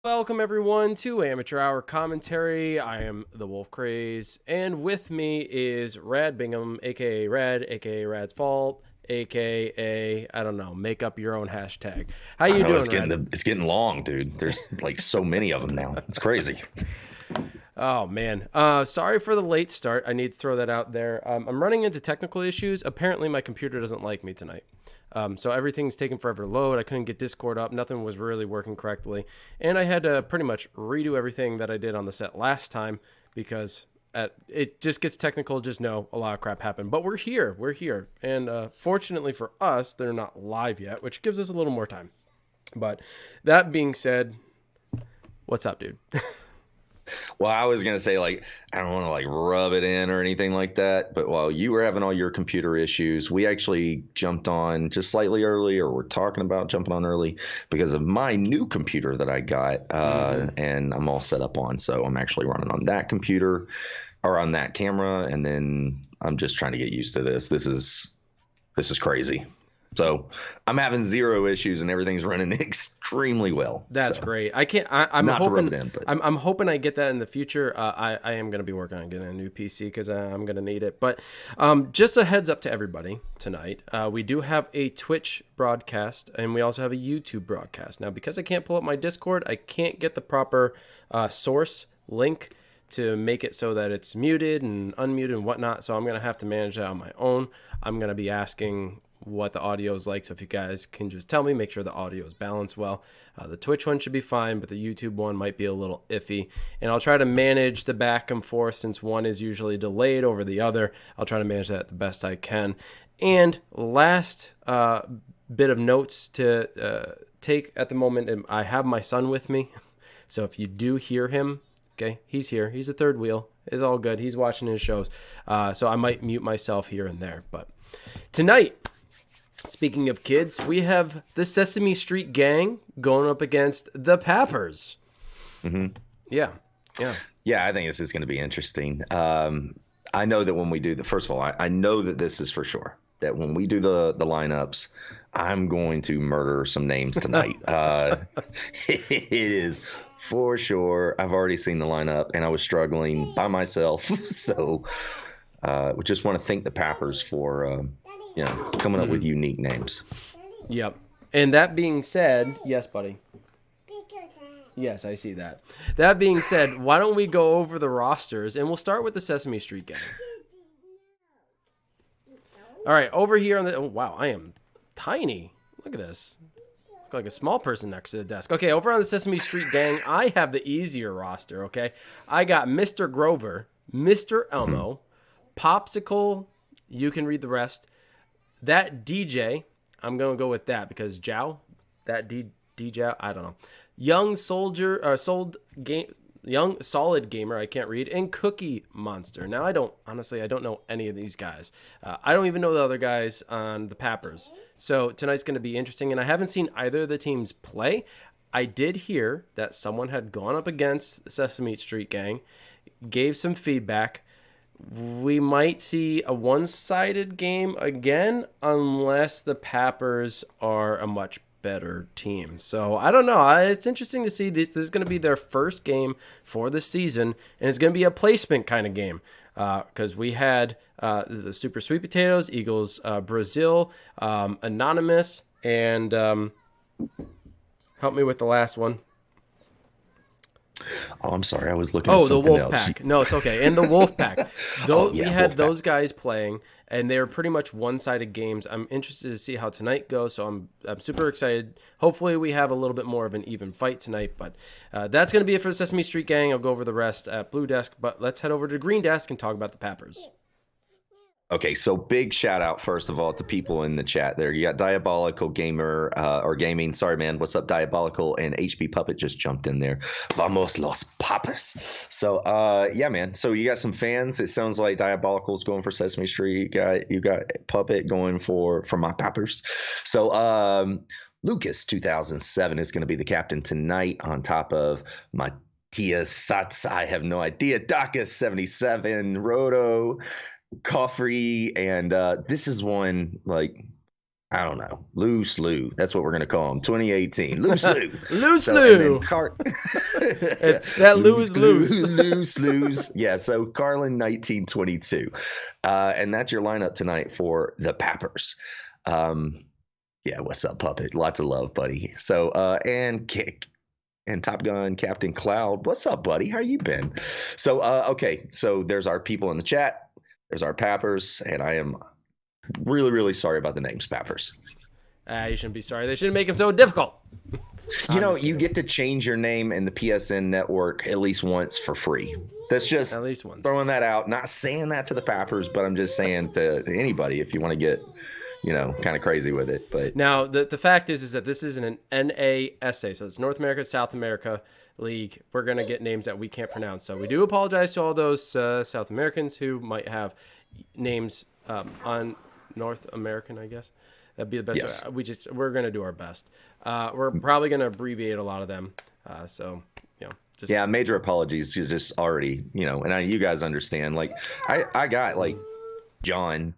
Welcome everyone to Amateur Hour Commentary. I am the Wolf Craze, and with me is Rad Bingham, aka Rad, aka Rad's Fault, aka I don't know. Make up your own hashtag. How I you know doing, Rad? it's getting long, dude. There's like so many of them now. It's crazy. Oh man, sorry for the late start. I need to throw that out there. I'm running into technical issues. Apparently, my computer doesn't like me tonight. So everything's taking forever to load. I couldn't get Discord up. Nothing was really working correctly. And I had to pretty much redo everything that I did on the set last time because it just gets technical. Just know a lot of crap happened. But we're here. We're here. And fortunately for us, they're not live yet, which gives us a little more time. But that being said, what's up, dude? Well, I was gonna say like I don't want to like rub it in or anything like that, but while you were having all your computer issues, we actually jumped on just slightly early, or we're talking about jumping on early because of my new computer that I got, and I'm all set up on. So I'm actually running on that computer or on that camera, and then I'm just trying to get used to this. This is crazy. So I'm having zero issues and everything's running extremely well. That's So great. I can't. I'm not to rub it hoping. in, but I'm hoping I get that in the future. I am going to be working on getting a new PC because I'm going to need it. But just a heads up to everybody tonight. We do have a Twitch broadcast and we also have a YouTube broadcast. Now, because I can't pull up my Discord, I can't get the proper source link to make it so that it's muted and unmuted and whatnot. So I'm going to have to manage that on my own. I'm going to be asking what the audio is like. So if you guys can just tell me, make sure the audio is balanced well. The Twitch one should be fine, but the YouTube one might be a little iffy. And I'll try to manage the back and forth since one is usually delayed over the other. I'll try to manage that the best I can. And last bit of notes to take at the moment, I have my son with me. So if you do hear him, okay, he's here. He's the third wheel. It's all good. He's watching his shows. So I might mute myself here and there. But tonight, speaking of kids, we have the Sesame Street gang going up against the Pappers. hmm Yeah, yeah. yeah, I think this is going to be interesting. I know that when we do first of all, I know that this is for sure that when we do the lineups, I'm going to murder some names tonight. It is for sure. I've already seen the lineup and I was struggling by myself. So we just want to thank the Pappers for coming up with unique names. Yep. And that being said, yes, buddy. Yes, I see that. That being said, why don't we go over the rosters and we'll start with the Sesame Street gang. All right, over here on the wow, I am tiny. Look at this. Look like a small person next to the desk. Okay, over on the Sesame Street gang, I have the easier roster, okay? I got Mr. Grover, Mr. Elmo, Popsicle, you can read the rest. That DJ, I'm going to go with that because Jow, that DJ, I don't know. Young Soldier, Young Solid Gamer, I can't read, and Cookie Monster. Now, I don't know any of these guys. I don't even know the other guys on the Pappers. So tonight's going to be interesting, and I haven't seen either of the teams play. I did hear that someone had gone up against the Sesame Street gang, gave some feedback. We might see a one-sided game again unless the Pappers are a much better team. So I don't know. It's interesting to see this. This is going to be their first game for the season, and it's going to be a placement kind of game because we had the Super Sweet Potatoes, Eagles, Brazil, Anonymous, and help me with the last one. Oh, I'm sorry. I was looking at Oh, the something Wolf else. Pack. No, it's okay. And the Wolf Pack. Oh, We yeah, had Wolfpack. those guys playing, and they were pretty much one-sided games. I'm interested to see how tonight goes, so I'm super excited. Hopefully, we have a little bit more of an even fight tonight. But that's going to be it for the Sesame Street gang. I'll go over the rest at Blue Desk, but let's head over to Green Desk and talk about the Pappers. Okay, so big shout out first of all to people in the chat there. You got Diabolical Gamer or Gaming. Sorry, man. What's up, Diabolical? And HP Puppet just jumped in there. Vamos los Pappers. So yeah, man. So you got some fans. It sounds like Diabolical's going for Sesame Street. You got Puppet going for my Pappers. So Lucas 2007 is going to be the captain tonight on top of Matthias Satz. I have no idea. Daka 77, Roto, Coffrey, and this is one like I don't know. Lou Slew. That's what we're going to call him. 2018. Lou Slew. Loose So, and then Lou. That Lou is loose. Lou Slews. Yeah. So Carlin 1922. And that's your lineup tonight for the Pappers. Yeah. What's up, Puppet? Lots of love, buddy. So, and Kick. And Top Gun Captain Cloud. What's up, buddy? How you been? So, okay. So there's our people in the chat. There's our Pappers. And I am really, really sorry about the names, Pappers. You shouldn't be sorry. They shouldn't make them so difficult. You know, you get to change your name in the PSN network at least once for free. That's just at least once. Throwing that out. Not saying that to the Pappers, but I'm just saying to anybody if you want to get, you know, kind of crazy with it. But now the fact is that this is an NASA, so it's North America, South America League. We're gonna get names that we can't pronounce, so we do apologize to all those South Americans who might have names on North American, I guess. That'd be the best. Yes. We're gonna do our best. We're probably gonna abbreviate a lot of them. So you know, yeah, major apologies. You just already, you know, and you guys understand. Like I got like John,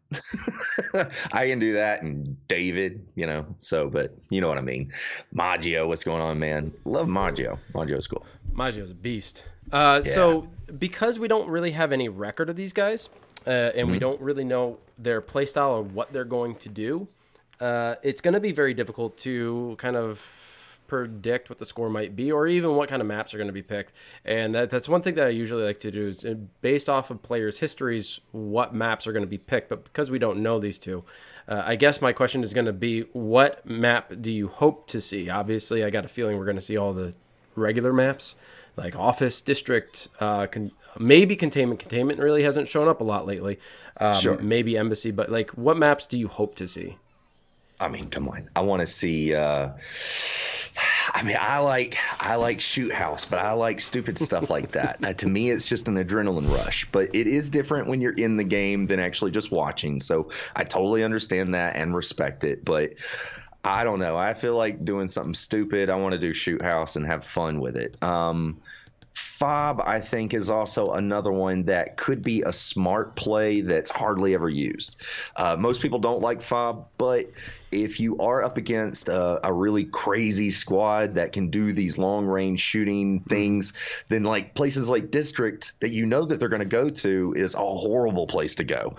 I can do that, and David, you know. So, but you know what I mean. Maggio, what's going on, man? Love Maggio. Maggio's cool. Maggio's a beast. So because we don't really have any record of these guys, and we don't really know their play style or what they're going to do, it's going to be very difficult to kind of predict what the score might be or even what kind of maps are going to be picked. And that's one thing that I usually like to do is based off of players' histories, what maps are going to be picked. But because we don't know these two, I guess my question is going to be, what map do you hope to see? Obviously, I got a feeling we're going to see all the regular maps like Office, District, maybe Containment. Containment really hasn't shown up a lot lately. Sure. Maybe Embassy. But like, what maps do you hope to see? I mean, come on. I want to see. I mean, I like Shoot House, but I like stupid stuff like that. To me, it's just an adrenaline rush. But it is different when you're in the game than actually just watching. So I totally understand that and respect it. But I don't know. I feel like doing something stupid. I want to do Shoot House and have fun with it. Fob, I think, is also another one that could be a smart play that's hardly ever used. Most people don't like Fob, but if you are up against a really crazy squad that can do these long-range shooting things, then like places like District that you know that they're going to go to is a horrible place to go.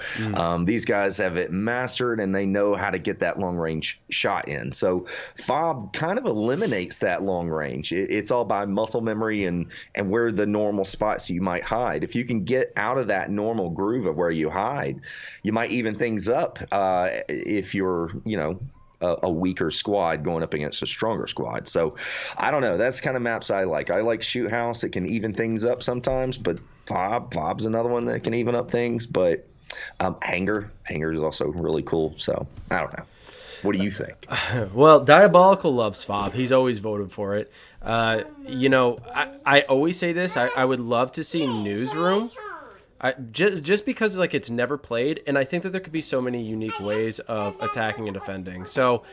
These guys have it mastered, and they know how to get that long-range shot in. So Fob kind of eliminates that long range. It's all by muscle memory and where the normal spots you might hide. If you can get out of that normal groove of where you hide, you might even things up if you're, you know, a weaker squad going up against a stronger squad. So I don't know. That's kind of maps I like. I like Shoot House. It can even things up sometimes, but Fob's another one that can even up things. But Hanger is also really cool. So I don't know. What do you think? Well, Diabolical loves Fob. He's always voted for it. You know, I always say this. I would love to see Newsroom. Just because like it's never played, and I think that there could be so many unique ways of attacking and defending. So,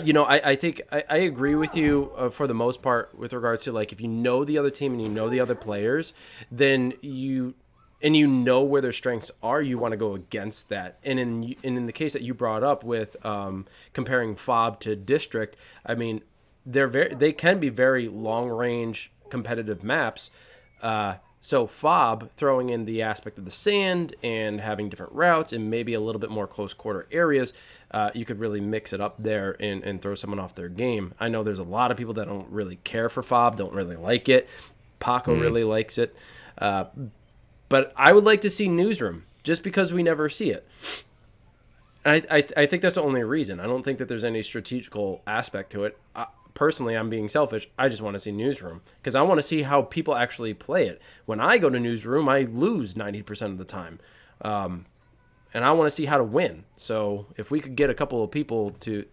you know, I think I agree with you for the most part with regards to like if you know the other team and you know the other players, then you know where their strengths are, you want to go against that. And in the case that you brought up with comparing Fob to District, I mean, they can be very long range competitive maps. So Fob, throwing in the aspect of the sand and having different routes and maybe a little bit more close quarter areas, you could really mix it up there and throw someone off their game. I know there's a lot of people that don't really care for Fob, don't really like it. Paco really likes it. But I would like to see Newsroom just because we never see it. And I think that's the only reason. I don't think that there's any strategical aspect to it. Personally, I'm being selfish. I just want to see Newsroom because I want to see how people actually play it. When I go to Newsroom, I lose 90% of the time. And I want to see how to win. So if we could get a couple of people to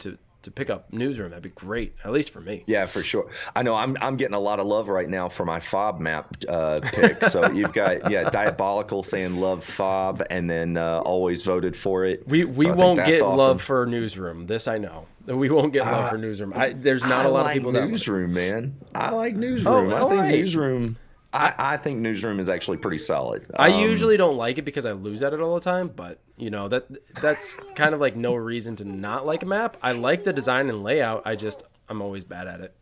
pick up Newsroom, that'd be great, at least for me. Yeah, for sure. I know I'm getting a lot of love right now for my Fob map pick. So you've got Diabolical saying love Fob and then always voted for it. We won't get awesome love for Newsroom. This I know. We won't get love for Newsroom. There's not a lot of people that Newsroom, man. I like Newsroom. I think Newsroom. I think Newsroom is actually pretty solid. I usually don't like it because I lose at it all the time, but you know that's kind of like no reason to not like a map. I like the design and layout. I'm always bad at it.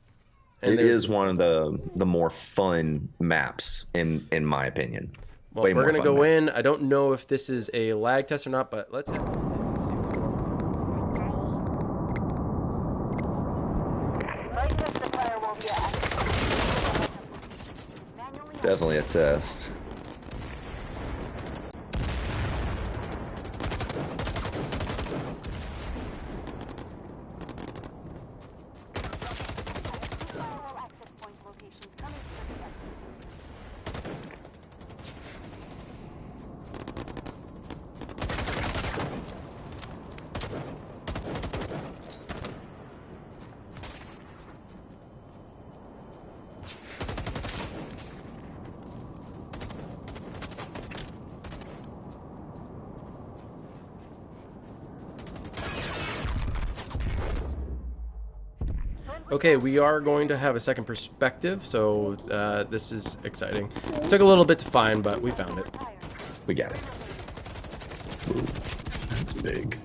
And it is one of the more fun maps in my opinion. Well, we're gonna go in. I don't know if this is a lag test or not, but let's see what's going on. Definitely a test. Okay, we are going to have a second perspective, so this is exciting. It took a little bit to find, but we found it. We got it. Ooh, that's big.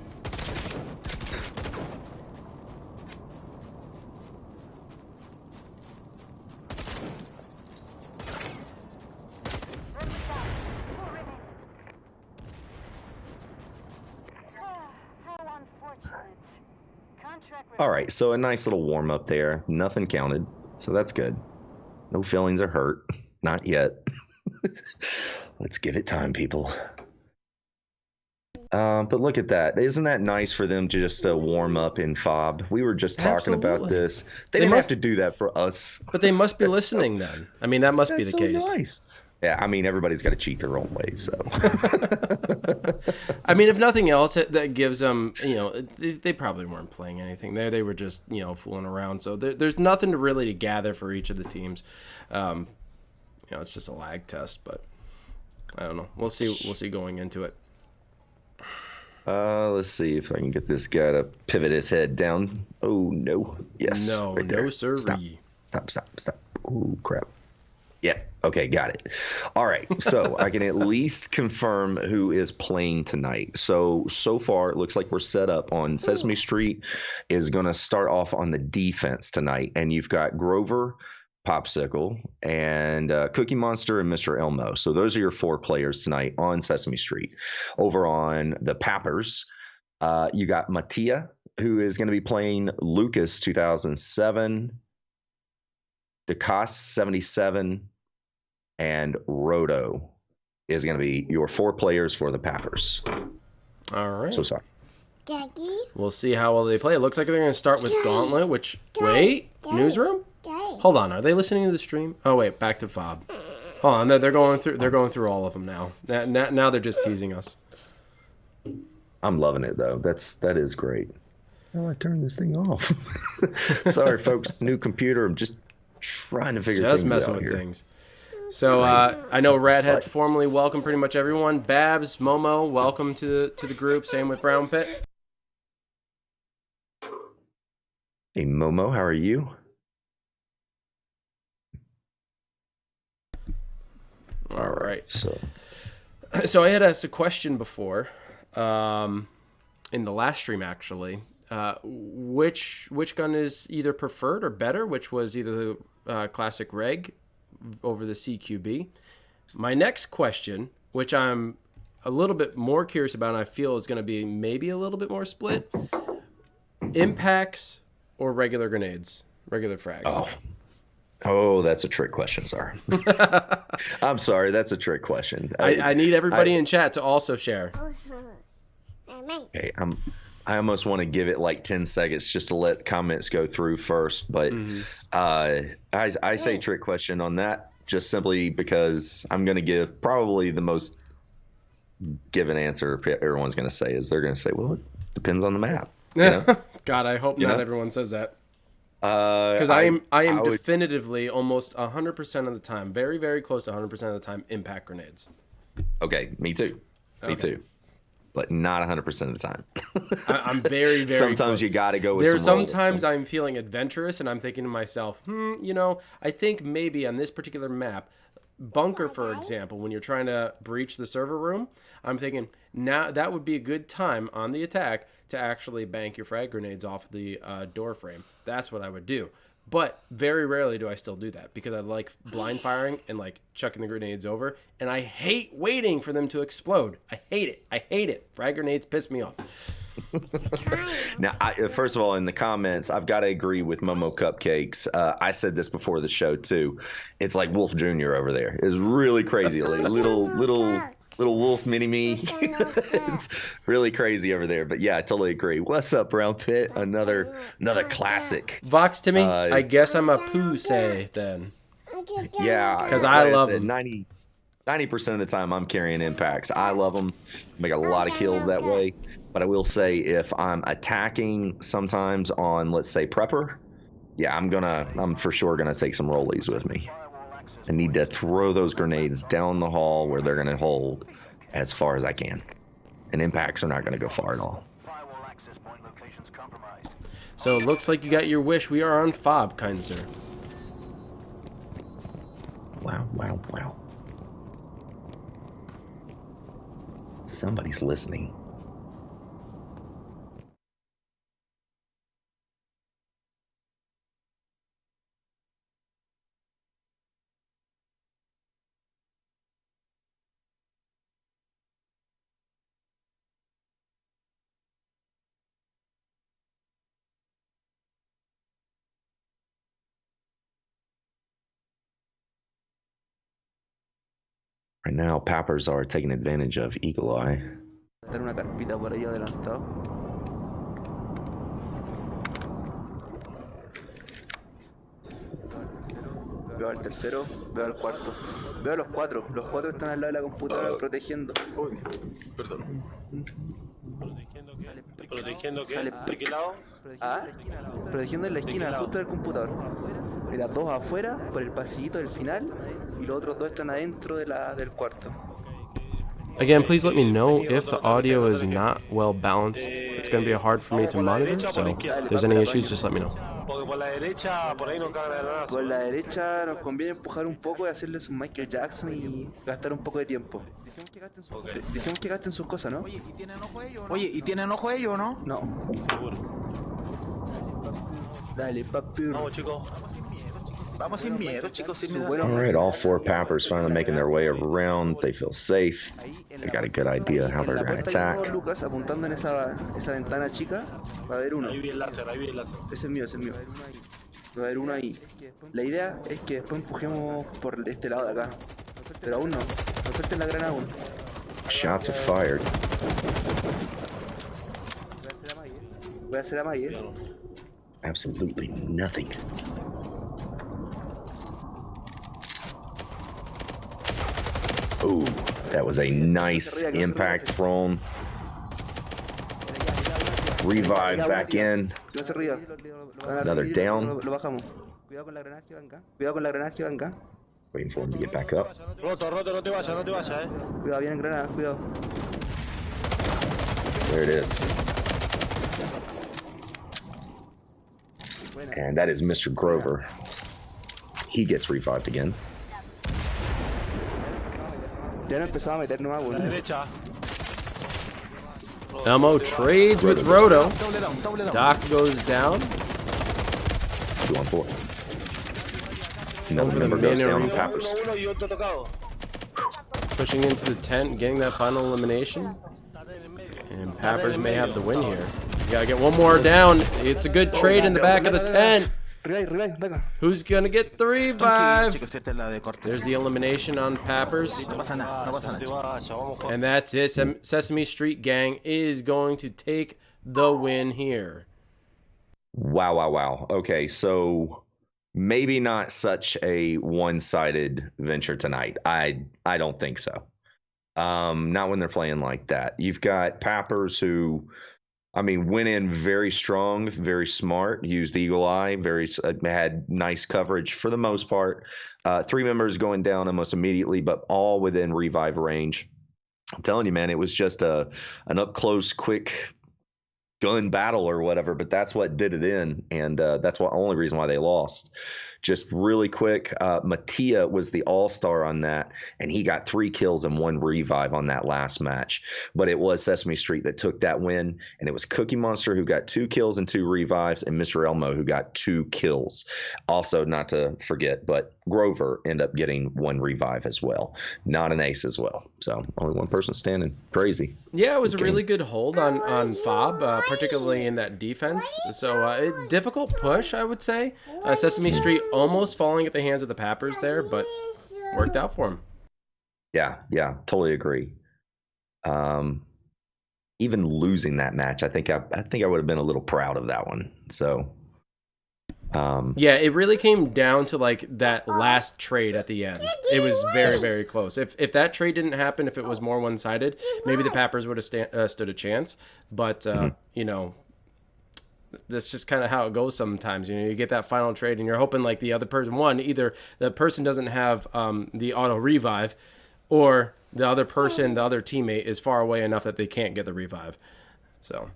All right, so a nice little warm up there. Nothing counted, so that's good. No feelings are hurt. Not yet. Let's give it time, people. But look at that. Isn't that nice for them to just warm up in FOB? We were just talking about this. They didn't have to do that for us. But they must be listening then. I mean, that must be the case. Nice. Yeah, I mean, everybody's got to cheat their own way, so. I mean, if nothing else, that gives them, you know, they probably weren't playing anything there. They were just, you know, fooling around. So there's nothing to really gather for each of the teams. You know, it's just a lag test, but I don't know. We'll see going into it. Let's see if I can get this guy to pivot his head down. Oh, no. Yes. No, right there. No, sir. Stop. Oh, crap. Yeah. Okay, got it. All right. So I can at least confirm who is playing tonight. So far, it looks like we're set up on Sesame Street is going to start off on the defense tonight. And you've got Grover, Popsicle, and Cookie Monster and Mr. Elmo. So those are your 4 players tonight on Sesame Street. Over on the Pappers, you got Mattia, who is going to be playing Lucas 2007, DeCoste 77, and Roto is going to be your 4 players for the Pappers. All right. So sorry. Daddy? We'll see how well they play. It looks like they're going to start with Gauntlet, which... Daddy. Wait, Newsroom? Hold on, are they listening to the stream? Oh wait, back to FOB. Hold on, they're going through all of them now. Now they're just teasing us. I'm loving it though. That is great. Oh, I turned this thing off. Sorry, folks. New computer. I'm just trying to figure things out. Just messing with things. So I know Radhead formally welcomed pretty much everyone. Babs, Momo, welcome to the group. Same with Brown Pit. Hey Momo, how are you? All right. So I had asked a question before, in the last stream actually. Which gun is either preferred or better? Which was either the classic Reg over the CQB. My next question, which I'm a little bit more curious about, and I feel is going to be maybe a little bit more split: impacts or regular grenades, regular frags. Oh, that's a trick question. Sorry. I'm sorry. That's a trick question. I need everybody in chat to also share. Okay, I almost want to give it like 10 seconds just to let comments go through first, but I say trick question on that just simply because I'm going to give probably the most given answer everyone's going to say is they're going to say, well, it depends on the map. You know? God, I hope not everyone says that. Because I am definitively almost 100% of the time, very, very close to 100% of the time, impact grenades. Okay, me too. Me too. but not 100% of the time. I'm very, very Sometimes close. you got to go with some roll. Sometimes I'm feeling adventurous and I'm thinking to myself, I think maybe on this particular map, bunker, for example, when you're trying to breach the server room, I'm thinking now that would be a good time on the attack to actually bank your frag grenades off the door frame. That's what I would do. But very rarely do I still do that because I like blind firing and like chucking the grenades over. And I hate waiting for them to explode. I hate it. I hate it. Frag grenades piss me off. Now, first of all, in the comments, I've got to agree with Momo Cupcakes. I said this before the show too. It's like Wolf Jr. over there. It's really crazy. Like little wolf mini me. It's really crazy over there. But yeah, I totally agree. What's up, Brown Pit? Another classic. Vox Timmy, I guess I'm a Poosay then. Yeah, because I love them. 90% of the time I'm carrying impacts. I love them. Make a lot of kills that way. But I will say if I'm attacking sometimes on, let's say, prepper, yeah, I'm for sure gonna take some rollies with me. I need to throw those grenades down the hall where they're gonna hold as far as I can. And impacts are not gonna go far at all. So it looks like you got your wish. We are on fob, kind sir. Wow, wow, wow. Somebody's listening. Right now, Pappers are taking advantage of Eagle Eye. Dar una carpita por ahí adelantado. Veo al tercero, veo al cuarto. Veo a los cuatro. Los cuatro están al lado de la computadora protegiendo. Uy, perdón. ¿Protegiendo qué? ¿De qué lado? Protegiendo en la esquina, justo del computador. Mira, dos afuera, por el pasillito del final, y los otros dos están adentro del cuarto. Again, please let me know if the audio is not well balanced. It's going to be hard for me to monitor, so if there's any issues, just let me know. Porque por la derecha, por ahí no cagan de nada. Por la derecha nos conviene empujar un poco y hacerles un Michael Jackson y gastar un poco de tiempo. Dejemos que gasten sus cosas, ¿no? Oye, ¿y tienen ojo ellos, no? No. Seguro. Dale, papi. Vamos, chicos. Vamos sin miedo, chicos, sin miedo. All right, all four Pappers finally making their way around. They feel safe. They got a good idea how they're going to attack. Lucas, apuntando en esa ventana chica, va a haber uno. Ahí vi el láser, ahí vi el láser. Ese es mío, ese es mío. Va a haber uno ahí. La idea es que después empujemos por este lado de acá. Pero aún no. No suelten la granada aún. Shots are fired. Voy a hacer a Mayer. Absolutely nothing. Oh, that was a nice impact thrown. Revive back in. Another down. Lo bajamos. Cuidado con la granada que va acá. Cuidado con la granada que va acá. Waiting for him to get back up. Roto, no te vayas, Cuidado, vienen granadas, cuidado. There it is. And that is Mr. Grover. He gets revived again. Ya no empezaba a meter nomás, La bueno. derecha. Elmo trades with Roto. Doc goes down. 2 on 4. Another Over the member goes main down on arena. Pappers. Uno y otro tocado. Pushing into the tent, getting that final elimination. And Pappers may have the win here. You gotta get one more down. It's a good trade in the back of the tent. Revive, venga. Who's gonna get the revive? Chicos, esta es la de cortes. There's the elimination on Pappers. No pasa nada, no pasa No te nada. vayas, vamos con. And that's it. Sesame Street Gang is going to take the win here. Wow, wow, wow. Okay, so maybe not such a one-sided venture tonight. I don't think so. Not when they're playing like that. You've got Pappers who, I mean, went in very strong, very smart, used Eagle Eye, had nice coverage for the most part. 3 members going down almost immediately, but all within revive range. I'm telling you, man, it was just an up close, quick gun battle or whatever. But that's what did it in, and that's the only reason why they lost. Just really quick, Mattia was the all-star on that, and he got 3 kills and 1 revive on that last match. But it was Sesame Street that took that win, and it was Cookie Monster who got 2 kills and 2 revives, and Mr. Elmo who got 2 kills. Also, not to forget, but Grover ended up getting 1 revive as well. Not an ace as well. So only one person standing. Crazy. Yeah, it was a really good hold on Fob, particularly in that defense. So difficult push, I would say. Sesame Street almost falling at the hands of the Pappers there, but worked out for him. Yeah, totally agree. Even losing that match, I think I would have been a little proud of that one. So yeah, it really came down to like that last trade at the end. It was very, very close. If that trade didn't happen, if it was more one-sided, maybe the Pappers would have stood a chance. But you know, that's just kind of how it goes sometimes. You know, you get that final trade and you're hoping like the other person, either the person doesn't have the auto revive, or the other person, the other teammate is far away enough that they can't get the revive. So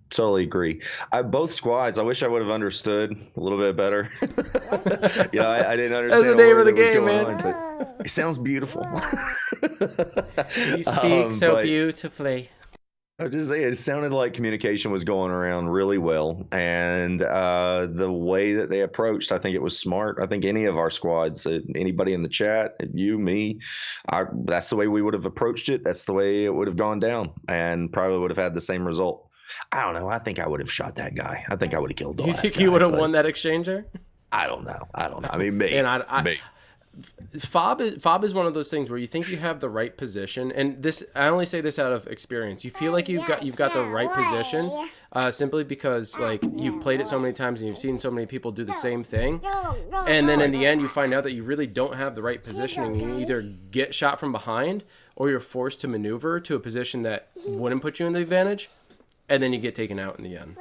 totally agree. Both squads, I wish I would have understood a little bit better. You know, I didn't understand that's the name of the that was game, going man. on, but it sounds beautiful. You speak so but beautifully. I was just saying, it sounded like communication was going around really well, and the way that they approached, I think it was smart. I think any of our squads, anybody in the chat, you, me, that's the way we would have approached it. That's the way it would have gone down, and probably would have had the same result. I don't know. I think I would have shot that guy. I think I would have killed the You last think guy, you would have but won that exchange there? I don't know. I mean, me. And me. Fob is one of those things where you think you have the right position, and this, I only say this out of experience. You feel like you've got the right position, simply because like you've played it so many times and you've seen so many people do the same thing, and then in the end you find out that you really don't have the right positioning. You either get shot from behind, or you're forced to maneuver to a position that wouldn't put you in the advantage, and then you get taken out in the end.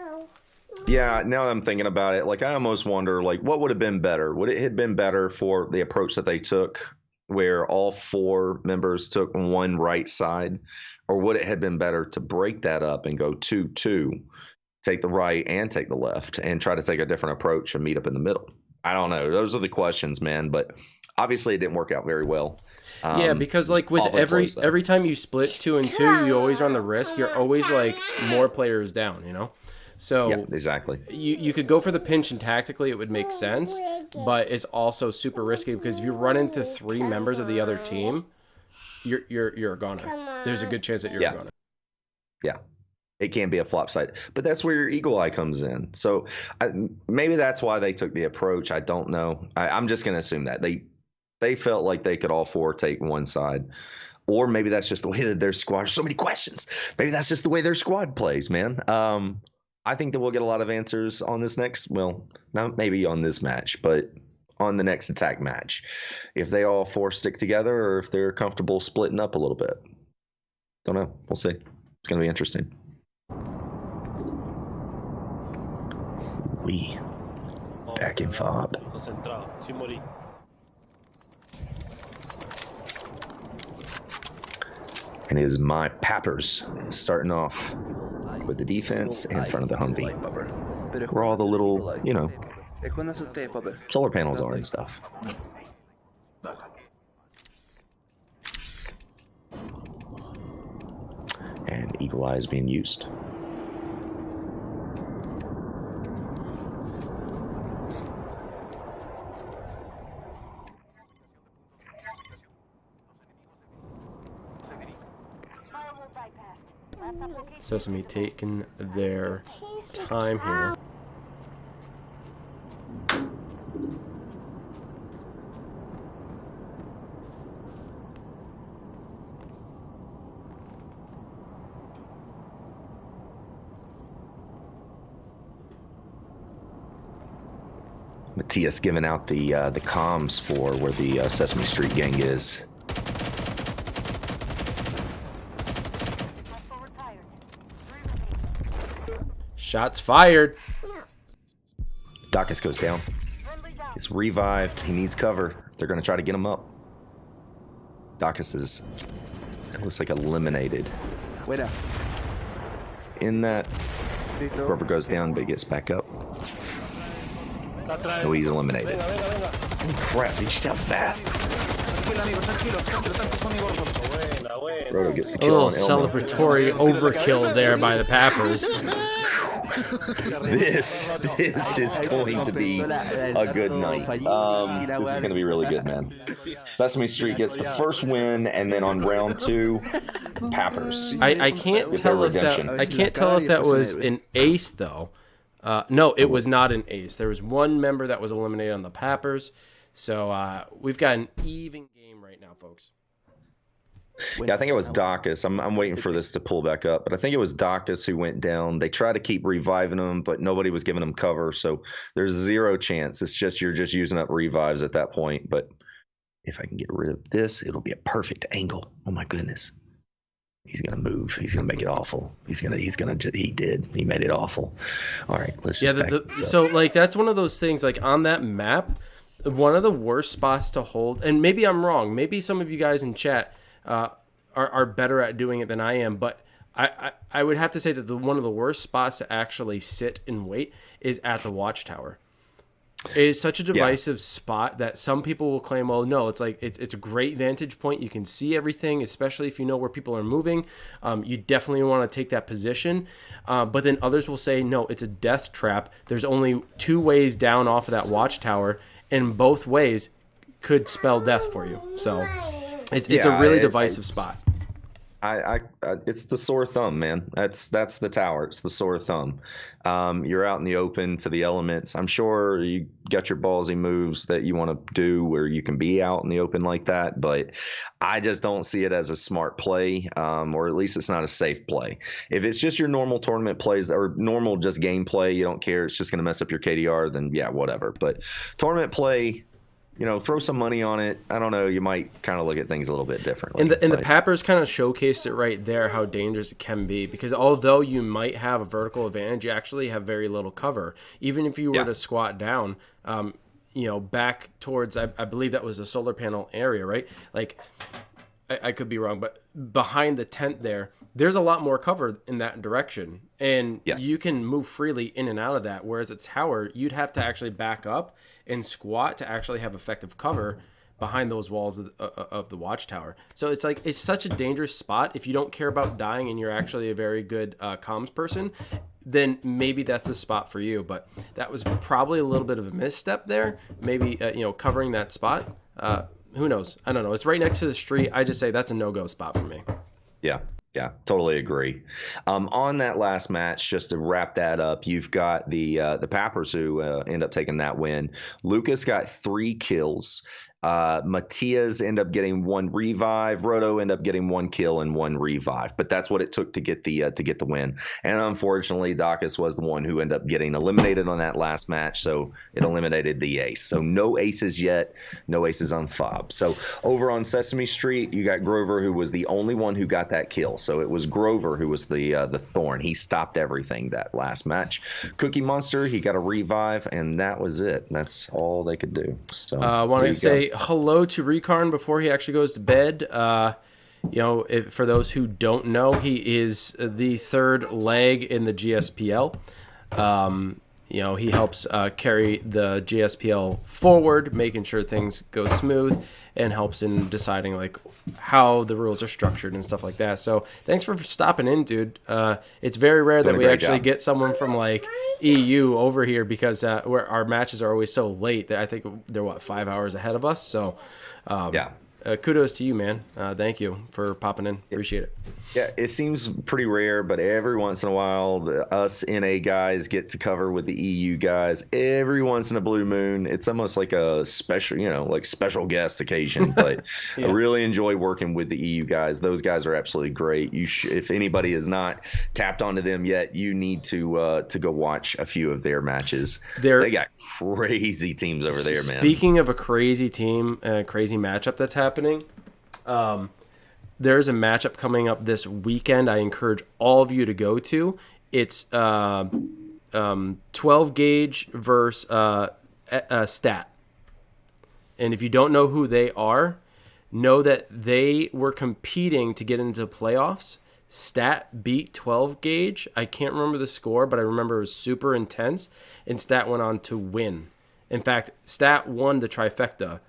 Yeah, now that I'm thinking about it, like I almost wonder, like, what would have been better? Would it have been better for the approach that they took, where all 4 members took one right side, or would it have been better to break that up and go 2-2, take the right and take the left, and try to take a different approach and meet up in the middle? I don't know. Those are the questions, man. But obviously, it didn't work out very well. Yeah, because like with every time you split 2 and 2, you always run the risk. You're always like more players down, you know? So yeah, exactly. You could go for the pinch, and tactically it would make sense, but it's also super risky because if you run into 3 members of the other team, you're a goner. There's a good chance that you're a goner. Yeah. It can be a flop side, but that's where your eagle eye comes in. So maybe that's why they took the approach. I don't know. I'm just going to assume that they felt like they could all 4 take one side, or maybe that's just the way that their squad. So many questions. Maybe that's just the way their squad plays, man. I think that we'll get a lot of answers on this next. Well, not maybe on this match, but on the next attack match, if they all 4 stick together, or if they're comfortable splitting up a little bit. Don't know. We'll see. It's going to be interesting. We back in Fob. Concentrado, sin morir. And it is my Pappers starting off with the defense in front of the Humvee, where all the little, you know, solar panels are and stuff. And Eagle Eye is being used. Sesame taking their time here. Matthias giving out the comms for where the Sesame Street gang is. Shots fired. Dacus goes down. It's revived. He needs cover. They're going to try to get him up. Dacus is It looks like eliminated. Fuera. In that, Listo. Grover goes down but gets back up. Está atrás. Oh, he's eliminated. Venga, venga, venga. Oh, crap, did you see how fast? Tranquilo, amigo, tranquilo, tanto son mi gordo. Buena, buena. Roto gets the A kill little on Elmo. celebratory overkill there by the Pappers. This is going to be a good night. This is going to be really good, man. Sesame Street gets the first win, and then on round 2, Pappers. I can't With tell their if that redemption. I can't tell if that was an ace though. No, it was not an ace. There was one member that was eliminated on the Pappers, so we've got an even game right now, folks. Yeah, I think it was Dacus. I'm waiting for this to pull back up, but I think it was Dacus who went down. They tried to keep reviving him, but nobody was giving him cover, so there's zero chance. It's just you're just using up revives at that point. But if I can get rid of this, it'll be a perfect angle. Oh my goodness. He's gonna move. He's gonna make it awful. He did. He made it awful. All right, let's just back this up. So like that's one of those things. Like on that map, one of the worst spots to hold. And maybe I'm wrong. Maybe some of you guys in chat are better at doing it than I am. But I would have to say that one of the worst spots to actually sit and wait is at the watchtower. It is such a divisive spot that some people will claim, well, no, it's like it's a great vantage point. You can see everything, especially if you know where people are moving. You definitely want to take that position. But then others will say, no, it's a death trap. There's only 2 ways down off of that watchtower, and both ways could spell death for you. So it's a really divisive spot. It's the sore thumb, man. That's the tower. It's the sore thumb. You're out in the open to the elements. I'm sure you got your ballsy moves that you want to do where you can be out in the open like that, but I just don't see it as a smart play, or at least it's not a safe play. If it's just your normal tournament plays or normal just game play, you don't care, it's just going to mess up your KDR, then yeah, whatever. But tournament play, throw some money on it. I don't know. You might kind of look at things a little bit differently. And the Pappers kind of showcased it right there, how dangerous it can be. Because although you might have a vertical advantage, you actually have very little cover. Even if you were to squat down, back towards, I believe that was a solar panel area, right? Like, I could be wrong, but behind the tent there's a lot more cover in that direction. And you can move freely in and out of that. Whereas at the tower, you'd have to actually back up and squat to actually have effective cover behind those walls of the watchtower. So it's like, it's such a dangerous spot. If you don't care about dying and you're actually a very good comms person, then maybe that's the spot for you. But that was probably a little bit of a misstep there. Maybe, covering that spot. Who knows? I don't know. It's right next to the street. I just say that's a no-go spot for me. Yeah, totally agree. On that last match, just to wrap that up, you've got the Pappers who end up taking that win. Lucas got 3 kills. Matias end up getting 1 revive. Roto end up getting 1 kill and 1 revive. But that's what it took to get the win. And unfortunately, Dacus was the one who ended up getting eliminated on that last match. So it eliminated the ace. So no aces yet. No aces on fob. So over on Sesame Street, you got Grover, who was the only one who got that kill. So it was Grover who was the thorn. He stopped everything that last match. Cookie Monster, he got a revive, and that was it. That's all they could do. So I want to say hello to Recarn before he actually goes to bed. For those who don't know, he is the 3rd leg in the GSPL. He helps carry the GSPL forward, making sure things go smooth, and helps in deciding like how the rules are structured and stuff like that. So thanks for stopping in, dude. It's very rare that we actually get someone from like EU over here because where our matches are always so late. I think they're 5 hours ahead of us. So kudos to you, man. Thank you for popping in. Appreciate it. Yeah, it seems pretty rare, but every once in a while, us NA guys get to cover with the EU guys. Every once in a blue moon, it's almost like a special, like special guest occasion. But I really enjoy working with the EU guys. Those guys are absolutely great. If anybody has not tapped onto them yet, you need to go watch a few of their matches. They got crazy teams over there, man. Speaking of a crazy team, crazy matchup that's happening. There's a matchup coming up this weekend I encourage all of you to go to. It's 12 gauge versus stat. And if you don't know who they are, know that they were competing to get into playoffs. Stat beat 12 Gauge. I can't remember the score, but I remember it was super intense, and Stat went on to win. In fact, Stat won the trifecta.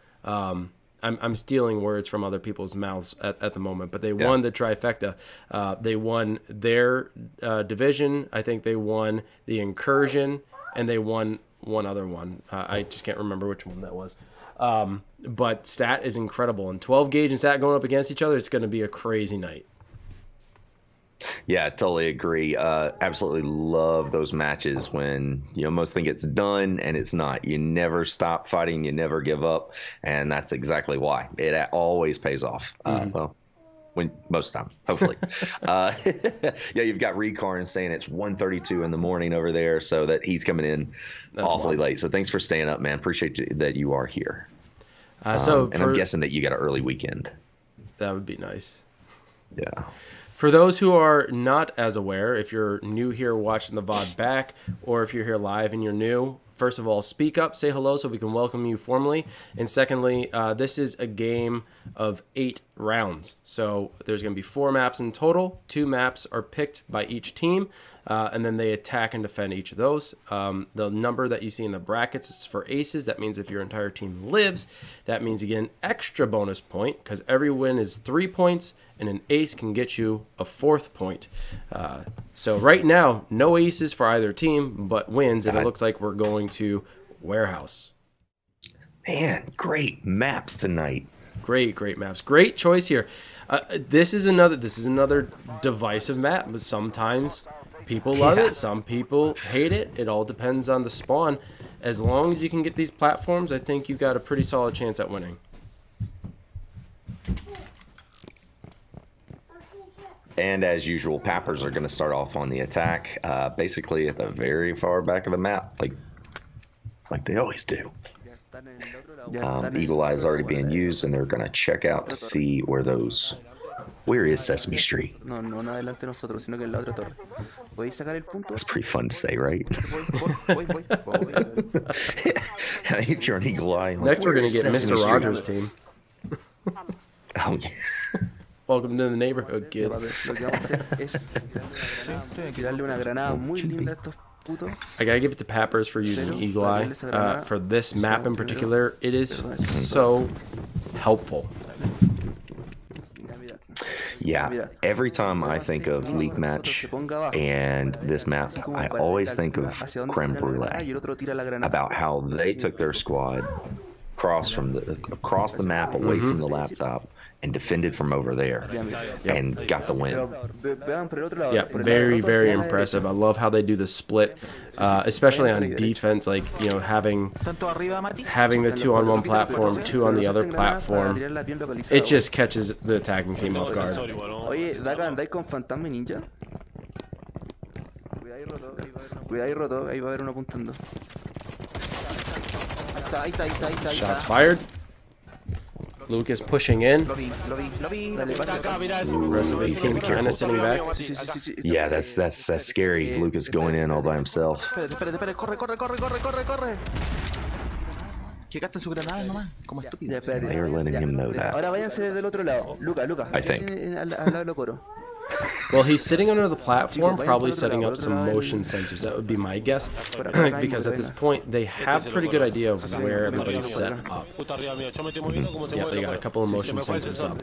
I'm stealing words from other people's mouths at the moment, but they won the trifecta. They won their division. I think they won the incursion, and they won one other one. I just can't remember which one that was. But Stat is incredible. And 12 Gauge and Stat going up against each other, it's going to be a crazy night. Yeah, I totally agree. Absolutely love those matches when you almost think it's done and it's not. You never stop fighting. You never give up. And that's exactly why. It always pays off. Well, most of the time, hopefully. Yeah, you've got Recarn saying it's 1:32 in the morning over there, so that he's coming in awfully late. So thanks for staying up, man. Appreciate that you are here. And I'm guessing that you got an early weekend. That would be nice. Yeah. For those who are not as aware, if you're new here watching the VOD back, or if you're here live and you're new, first of all, speak up, say hello so we can welcome you formally. And secondly, this is a game of 8 rounds. So there's going to be 4 maps in total. 2 maps are picked by each team, and then they attack and defend each of those. The number that you see in the brackets is for aces. That means if your entire team lives, that means you get an extra bonus point because every win is 3 points, and an ace can get you a 4th point. So right now, no aces for either team, but wins, and it looks like we're going to Warehouse. Man, great maps tonight. Great maps. Great choice here. This is another divisive map. But sometimes people love it, some people hate it. It all depends on the spawn. As long as you can get these platforms, I think you've got a pretty solid chance at winning. And as usual, Pappers are going to start off on the attack, basically at the very far back of the map, like they always do. Eagle Eye is already being used, and they're going to check out to see where those... Where is Sesame Street? No adelante de nosotros, sino que en la otra torre. ¿Podéis sacar el punto? That's pretty fun to say, right? Voy. If you're an Eagle Eye... Next we're going to get Mr. Rogers' team. Oh, yeah. Welcome to the neighborhood, kids. Lo que vamos a hacer es tirarle una granada muy linda a estos putos. I gotta give it to Pappers for using Eagle Eye. For this map in particular, it is so helpful. Yeah, every time I think of League Match and this map, I always think of Creme Brulee, about how they took their squad across the map away from the laptop and defended from over there and got the win. Yeah, very impressive. I love how they do the split, especially on defense, like, you know, having the 2 on one platform, 2 on the other platform. It just catches the attacking team off guard. Oye, Daga, ¿andáis con Fantasma y Ninja? Cuidado y roto, ahí va a haber uno apuntando. Ahí está. Shots fired. Lucas pushing in. Lo vi. Rest of his team kind of sitting back. Yeah, that's scary. Lucas going in all by himself. Espérate, corre. Llegaste su granada nomás, como estúpido. They are letting him know that. Ahora váyanse del otro lado. Lucas. I think. Al lado del coro. Well, he's sitting under the platform, probably setting up some motion sensors. That would be my guess. Because at this point, they have a pretty good idea of where everybody's set up. Yeah, they got a couple of motion sensors up.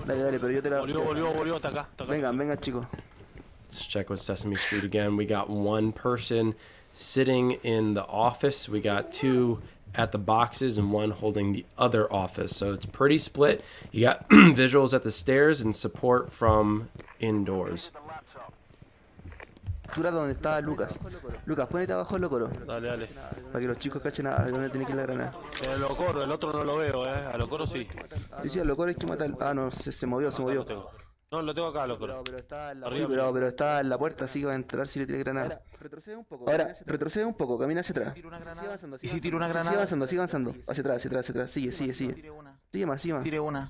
Dale, pero yo te la... Venga, chicos. Let's check with Sesame Street again. We got 1 person sitting in the office. We got 2 at the boxes and 1 holding the other office. So it's pretty split. You got visuals at the stairs and support from indoors. Dura donde estaba Lucas. Lucas, ponete abajo el locoro. Dale. Para que los chicos cachen a dónde tiene que ir la granada. El locoro, el otro no lo veo, A locoro sí. Sí, al locoro hay que matar. Ah, no, se movió. No, lo tengo acá, locoro. Pero está en la... Sí, pero está en la puerta, así que va a entrar si le tira granada. Ahora, retrocede un poco, camina hacia atrás. ¿Y si tiro una granada? Sigue avanzando. Hacia atrás. Sigue. Sigue más. Tire una.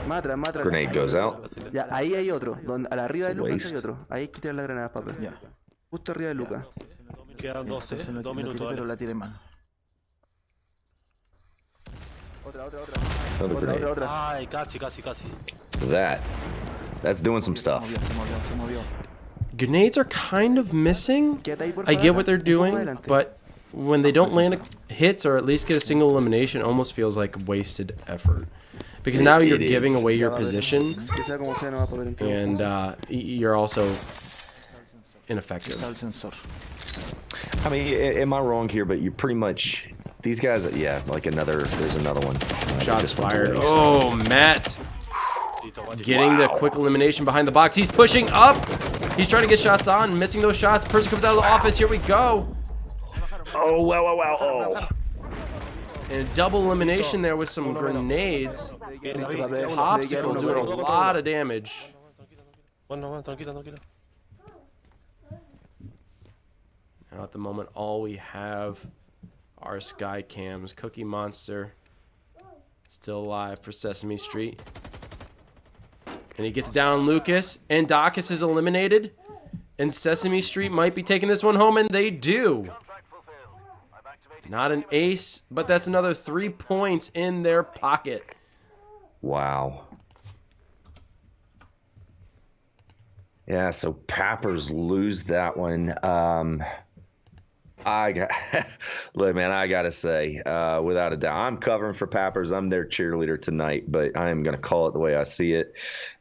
Matra. Grenade goes out. Ya, ahí hay otro. A la arriba de Lucas hay otro. Ahí hay que tirar la granada, papá. Ya. Justo arriba de Lucas. Quedan 2 minutos. Pero la tiré mal. Another grenade. Ay, casi, casi, casi. That's doing some stuff. Se movió. Grenades are kind of missing. I get what they're doing, but when they don't land hits or at least get a single elimination, it almost feels like wasted effort. Because now you're giving away your position, and you're also ineffective. El sensor. I mean, am I wrong here? But you pretty much these guys. Yeah, like there's another one. Shots fired. Oh, Matt. Getting the quick elimination behind the box. He's pushing up. He's trying to get shots on, missing those shots. Person comes out of the office. Here we go. Oh, wow. Oh. And a double elimination there with some grenades. Popsicle doing a lot of damage. Bueno, tranquila. Now at the moment, all we have are sky cams. Cookie Monster still alive for Sesame Street. And he gets it down on Lucas. And Dacus is eliminated. And Sesame Street might be taking this one home, and they do. Not an ace, but that's another 3 points in their pocket. Wow. Yeah, so Pappers lose that one. Look, man, I gotta say, without a doubt, I'm covering for Pappers. I'm their cheerleader tonight, but I am gonna call it the way I see it.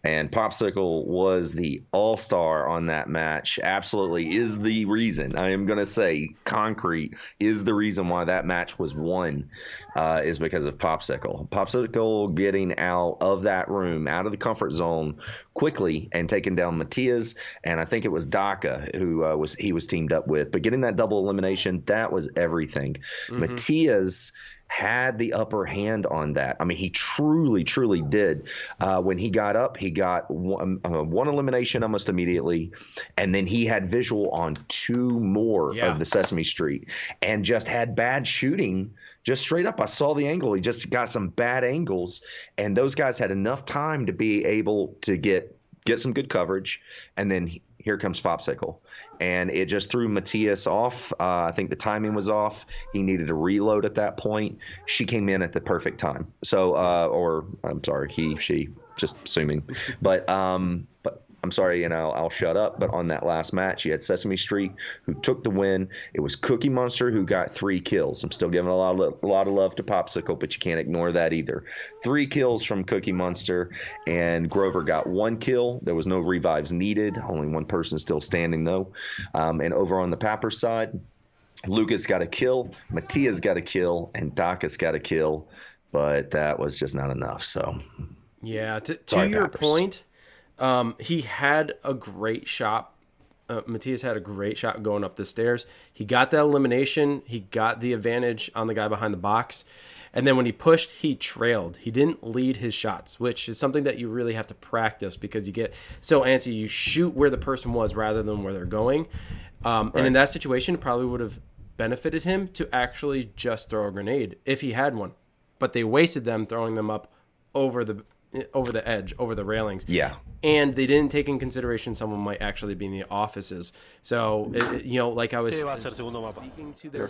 And Popsicle was the all-star on that match. Absolutely is the reason. I am gonna say concrete is the reason why that match was won, is because of Popsicle. Popsicle getting out of that room, out of the comfort zone quickly and taking down Matias, and I think it was Daka who was teamed up with. But getting that double elimination, that was everything. Matias had the upper hand on that. I mean, he truly did. When he got up, he got one elimination almost immediately, and then he had visual on 2 more of the Sesame Street, and just had bad shooting. Just straight up, I saw the angle. He just got some bad angles, and those guys had enough time to be able to get some good coverage, and then here comes Popsicle. And it just threw Matias off. I think the timing was off. He needed to reload at that point. She came in at the perfect time. So, or I'm sorry, she, just assuming. But I'm sorry, and I'll shut up. But on that last match, you had Sesame Street who took the win. It was Cookie Monster who got 3 kills. I'm still giving a lot of love to Popsicle, but you can't ignore that either. 3 kills from Cookie Monster, and Grover got 1 kill. There was no revives needed. Only 1 person still standing though. And over on the Pappers side, Lucas got a kill, Matias got a kill, and Dacus got a kill, but that was just not enough. So yeah, to your point. He had a great shot. Matias had a great shot going up the stairs. He got that elimination. He got the advantage on the guy behind the box. And then when he pushed, he trailed. He didn't lead his shots, which is something that you really have to practice because you get so antsy. You shoot where the person was rather than where they're going. And in that situation, it probably would have benefited him to actually just throw a grenade if he had one. But they wasted them throwing them up over the edge, over the railings. Yeah. And they didn't take in consideration someone might actually be in the offices. So, like I was speaking to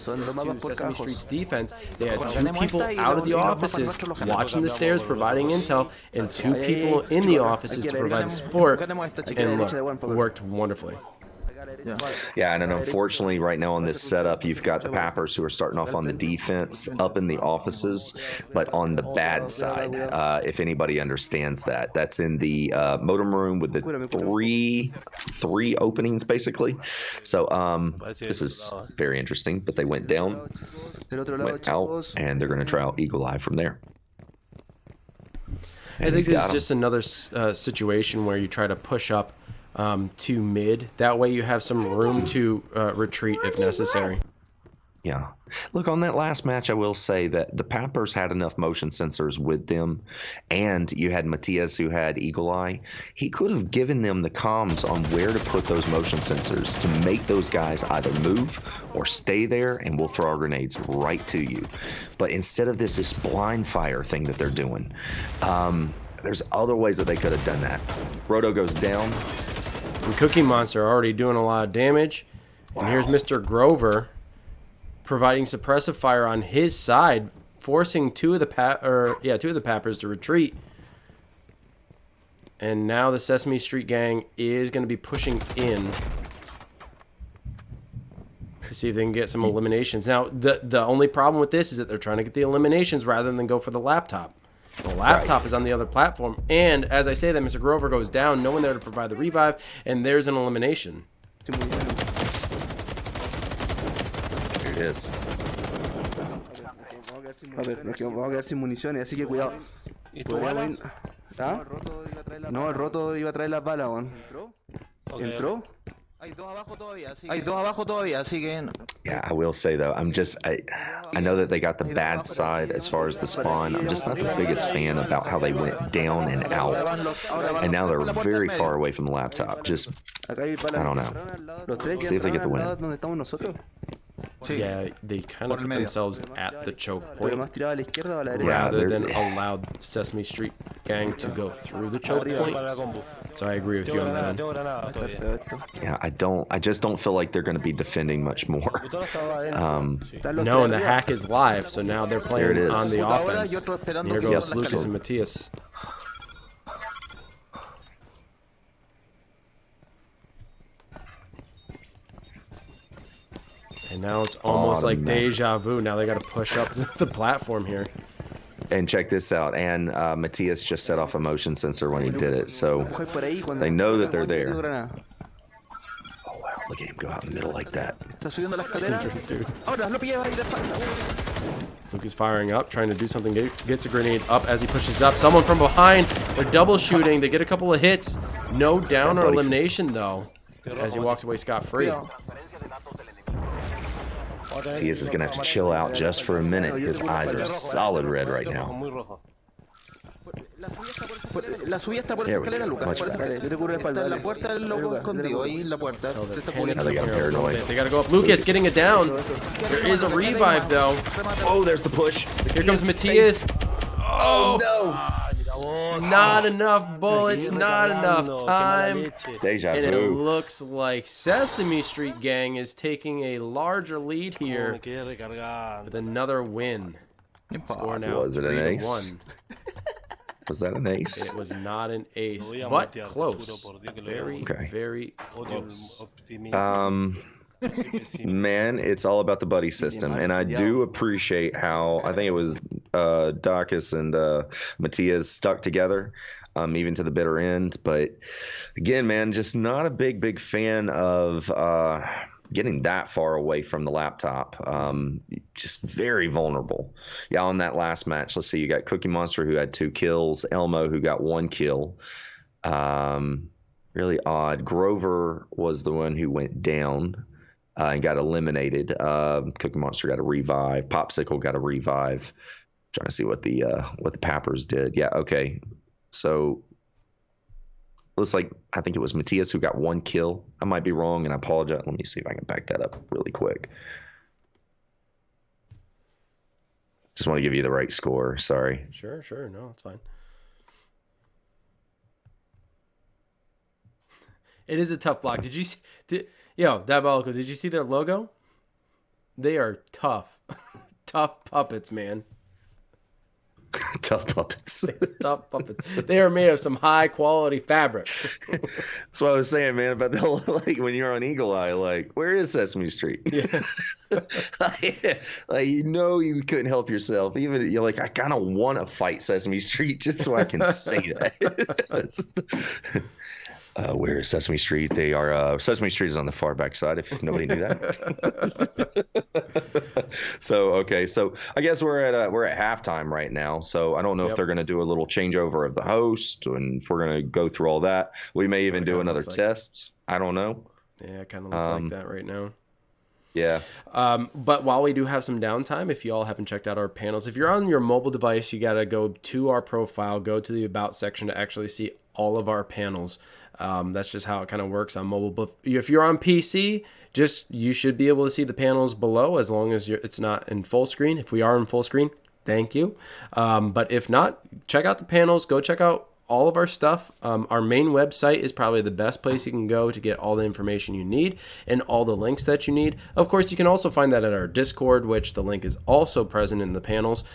Sesame Street's defense, they had 2 people out of the offices watching the stairs, providing intel, and 2 people in the offices to provide support, and look, worked wonderfully. Yeah, and then unfortunately right now on this setup, you've got the Pappers who are starting off on the defense up in the offices, but on the bad side, if anybody understands that. That's in the modem room with the three openings, basically. So this is very interesting, but they went down, went out, and they're going to try out Eagle Eye from there. I think this is just another situation where you try to push up to mid. That way you have some room to retreat if necessary. Yeah. Look, on that last match, I will say that the Pappers had enough motion sensors with them, and you had Matias who had Eagle Eye. He could have given them the comms on where to put those motion sensors to make those guys either move or stay there, and we'll throw our grenades right to you. But instead of this blind fire thing that they're doing, there's other ways that they could have done that. Roto goes down. And Cookie Monster already doing a lot of damage. And here's Mr. Grover providing suppressive fire on his side forcing two of the Pappers to retreat. And now the Sesame Street gang is going to be pushing in to see if they can get some eliminations. Now, the only problem with this is that they're trying to get the eliminations rather than go for the laptop. The laptop is on the other platform. And as I say that, Mr. Grover goes down. No one there to provide the revive. And there's an elimination. Here it is. A ver, nos vamos a quedar sin municiones, así que cuidado. ¿Y tu bala? ¿Ah? No, el roto iba a traer las balas, weón. ¿Entró? Hay dos abajo todavía, así que... Yeah, I will say though, I know that they got the bad side as far as the spawn. I'm just not the biggest fan about how they went down and out. And now they're very far away from the laptop. Just, I don't know. See if they get the win. ¿Dónde estamos nosotros? Yeah, they kind of put themselves at the choke Pero point más tirado a la izquierda o a la derecha. rather than allow Sesame Street gang to go through the choke point. So I agree with you on that. Yeah, I just don't feel like they're going to be defending much more. No, and the hack is live, so now they're playing There it is. on the offense. Here goes Lucas and Matthias. And now it's almost like deja vu. Now they got to push up the platform here. And check this out. And Matthias just set off a motion sensor when he did it, so they know that they're there. Oh wow, look at him go out in the middle like that. Está subiendo la escalera. Dangerous, dude. Ahora, lo pillé ahí de espalda. Lucas firing up, trying to do something. Gets a grenade up as he pushes up. Someone from behind. They're double shooting. They get a couple of hits. No down or elimination, though, as he walks away scot-free. Matthias is going to have to chill out just for a minute. His eyes are solid red right now. La subida está por esa escalera, Lucas. Por esa escalera. Está en la puerta del loco escondido, ahí en la puerta. Se está cubriendo. They got him paranoid. They got to go up. Lucas getting it down. There is a revive, though. Oh, there's the push. Here comes Matthias. Oh, no. Not enough bullets, not enough time. Deja And it vu. looks like Sesame Street gang is taking a larger lead here with another win. Score now Was it an 3-1. ace? Was that an ace? It was not an ace, but close. Very, very close. Man, it's all about the buddy system, and I do appreciate how I think it was Dacus and Matthias stuck together, even to the bitter end. But again, man, just not a big fan of getting that far away from the laptop. Just very vulnerable. Yeah, on that last match, let's see, you got Cookie Monster who had 2 kills, Elmo who got 1 kill. Really odd. Grover was the one who went down and got eliminated. Cookie Monster got a revive. Popsicle got a revive. Trying to see what the Pappers did. Yeah, okay. So looks like I think it was Matthias who got 1 kill. I might be wrong, and I apologize. Let me see if I can back that up really quick. Just want to give you the right score. Sorry. Sure. No, it's fine. It is a tough block. Did you see? Diabolical, did you see their logo? They are tough. Tough puppets, man. Tough puppets. Tough puppets. They are made of some high quality fabric. That's what I was saying, man, about the whole, like, when you're on Eagle Eye, like, where is Sesame Street? Yeah. Like, you couldn't help yourself. Even you're like, I kind of want to fight Sesame Street just so I can say that. Where is Sesame Street? They are Sesame Street is on the far back side, if nobody knew that. So I guess we're at halftime right now. So I don't know if they're going to do a little changeover of the host, and if we're going to go through all that. We may even do another test. I don't know. Yeah, it kind of looks like that right now. Yeah. But while we do have some downtime, if you all haven't checked out our panels, if you're on your mobile device, you got to go to our profile, go to the About section to actually see all of our panels. That's just how it kind of works on mobile. But if you're on PC, you should be able to see the panels below as long as it's not in full screen. If we are in full screen, thank you. But if not, check out the panels. Go check out all of our stuff. Our main website is probably the best place you can go to get all the information you need and all the links that you need. Of course, you can also find that at our Discord, which the link is also present in the panels.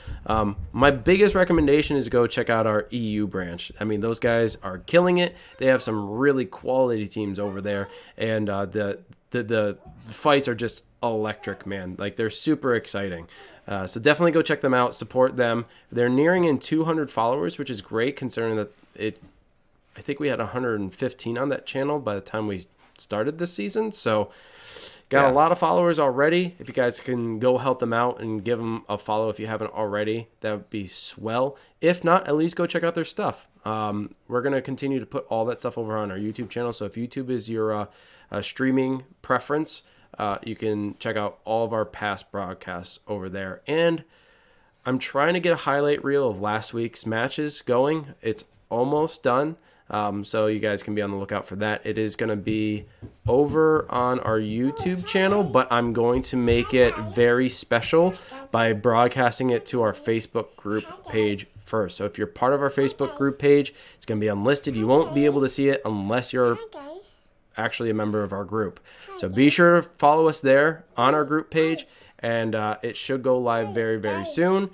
My biggest recommendation is go check out our EU branch. I mean, those guys are killing it. They have some really quality teams over there, and the fights are just electric, man. Like, they're super exciting. So definitely go check them out, support them. They're nearing in 200 followers, which is great considering that I think we had 115 on that channel by the time we started this season. So got a lot of followers already. If you guys can go help them out and give them a follow if you haven't already, that would be swell. If not, at least go check out their stuff. We're going to continue to put all that stuff over on our YouTube channel. So if YouTube is your streaming preference, you can check out all of our past broadcasts over there. And I'm trying to get a highlight reel of last week's matches going. It's almost done. So you guys can be on the lookout for that. It is going to be over on our YouTube channel, but I'm going to make it very special by broadcasting it to our Facebook group page first. So if you're part of our Facebook group page, it's going to be unlisted. You won't be able to see it unless you're actually a member of our group. So be sure to follow us there on our group page, and it should go live very, very soon.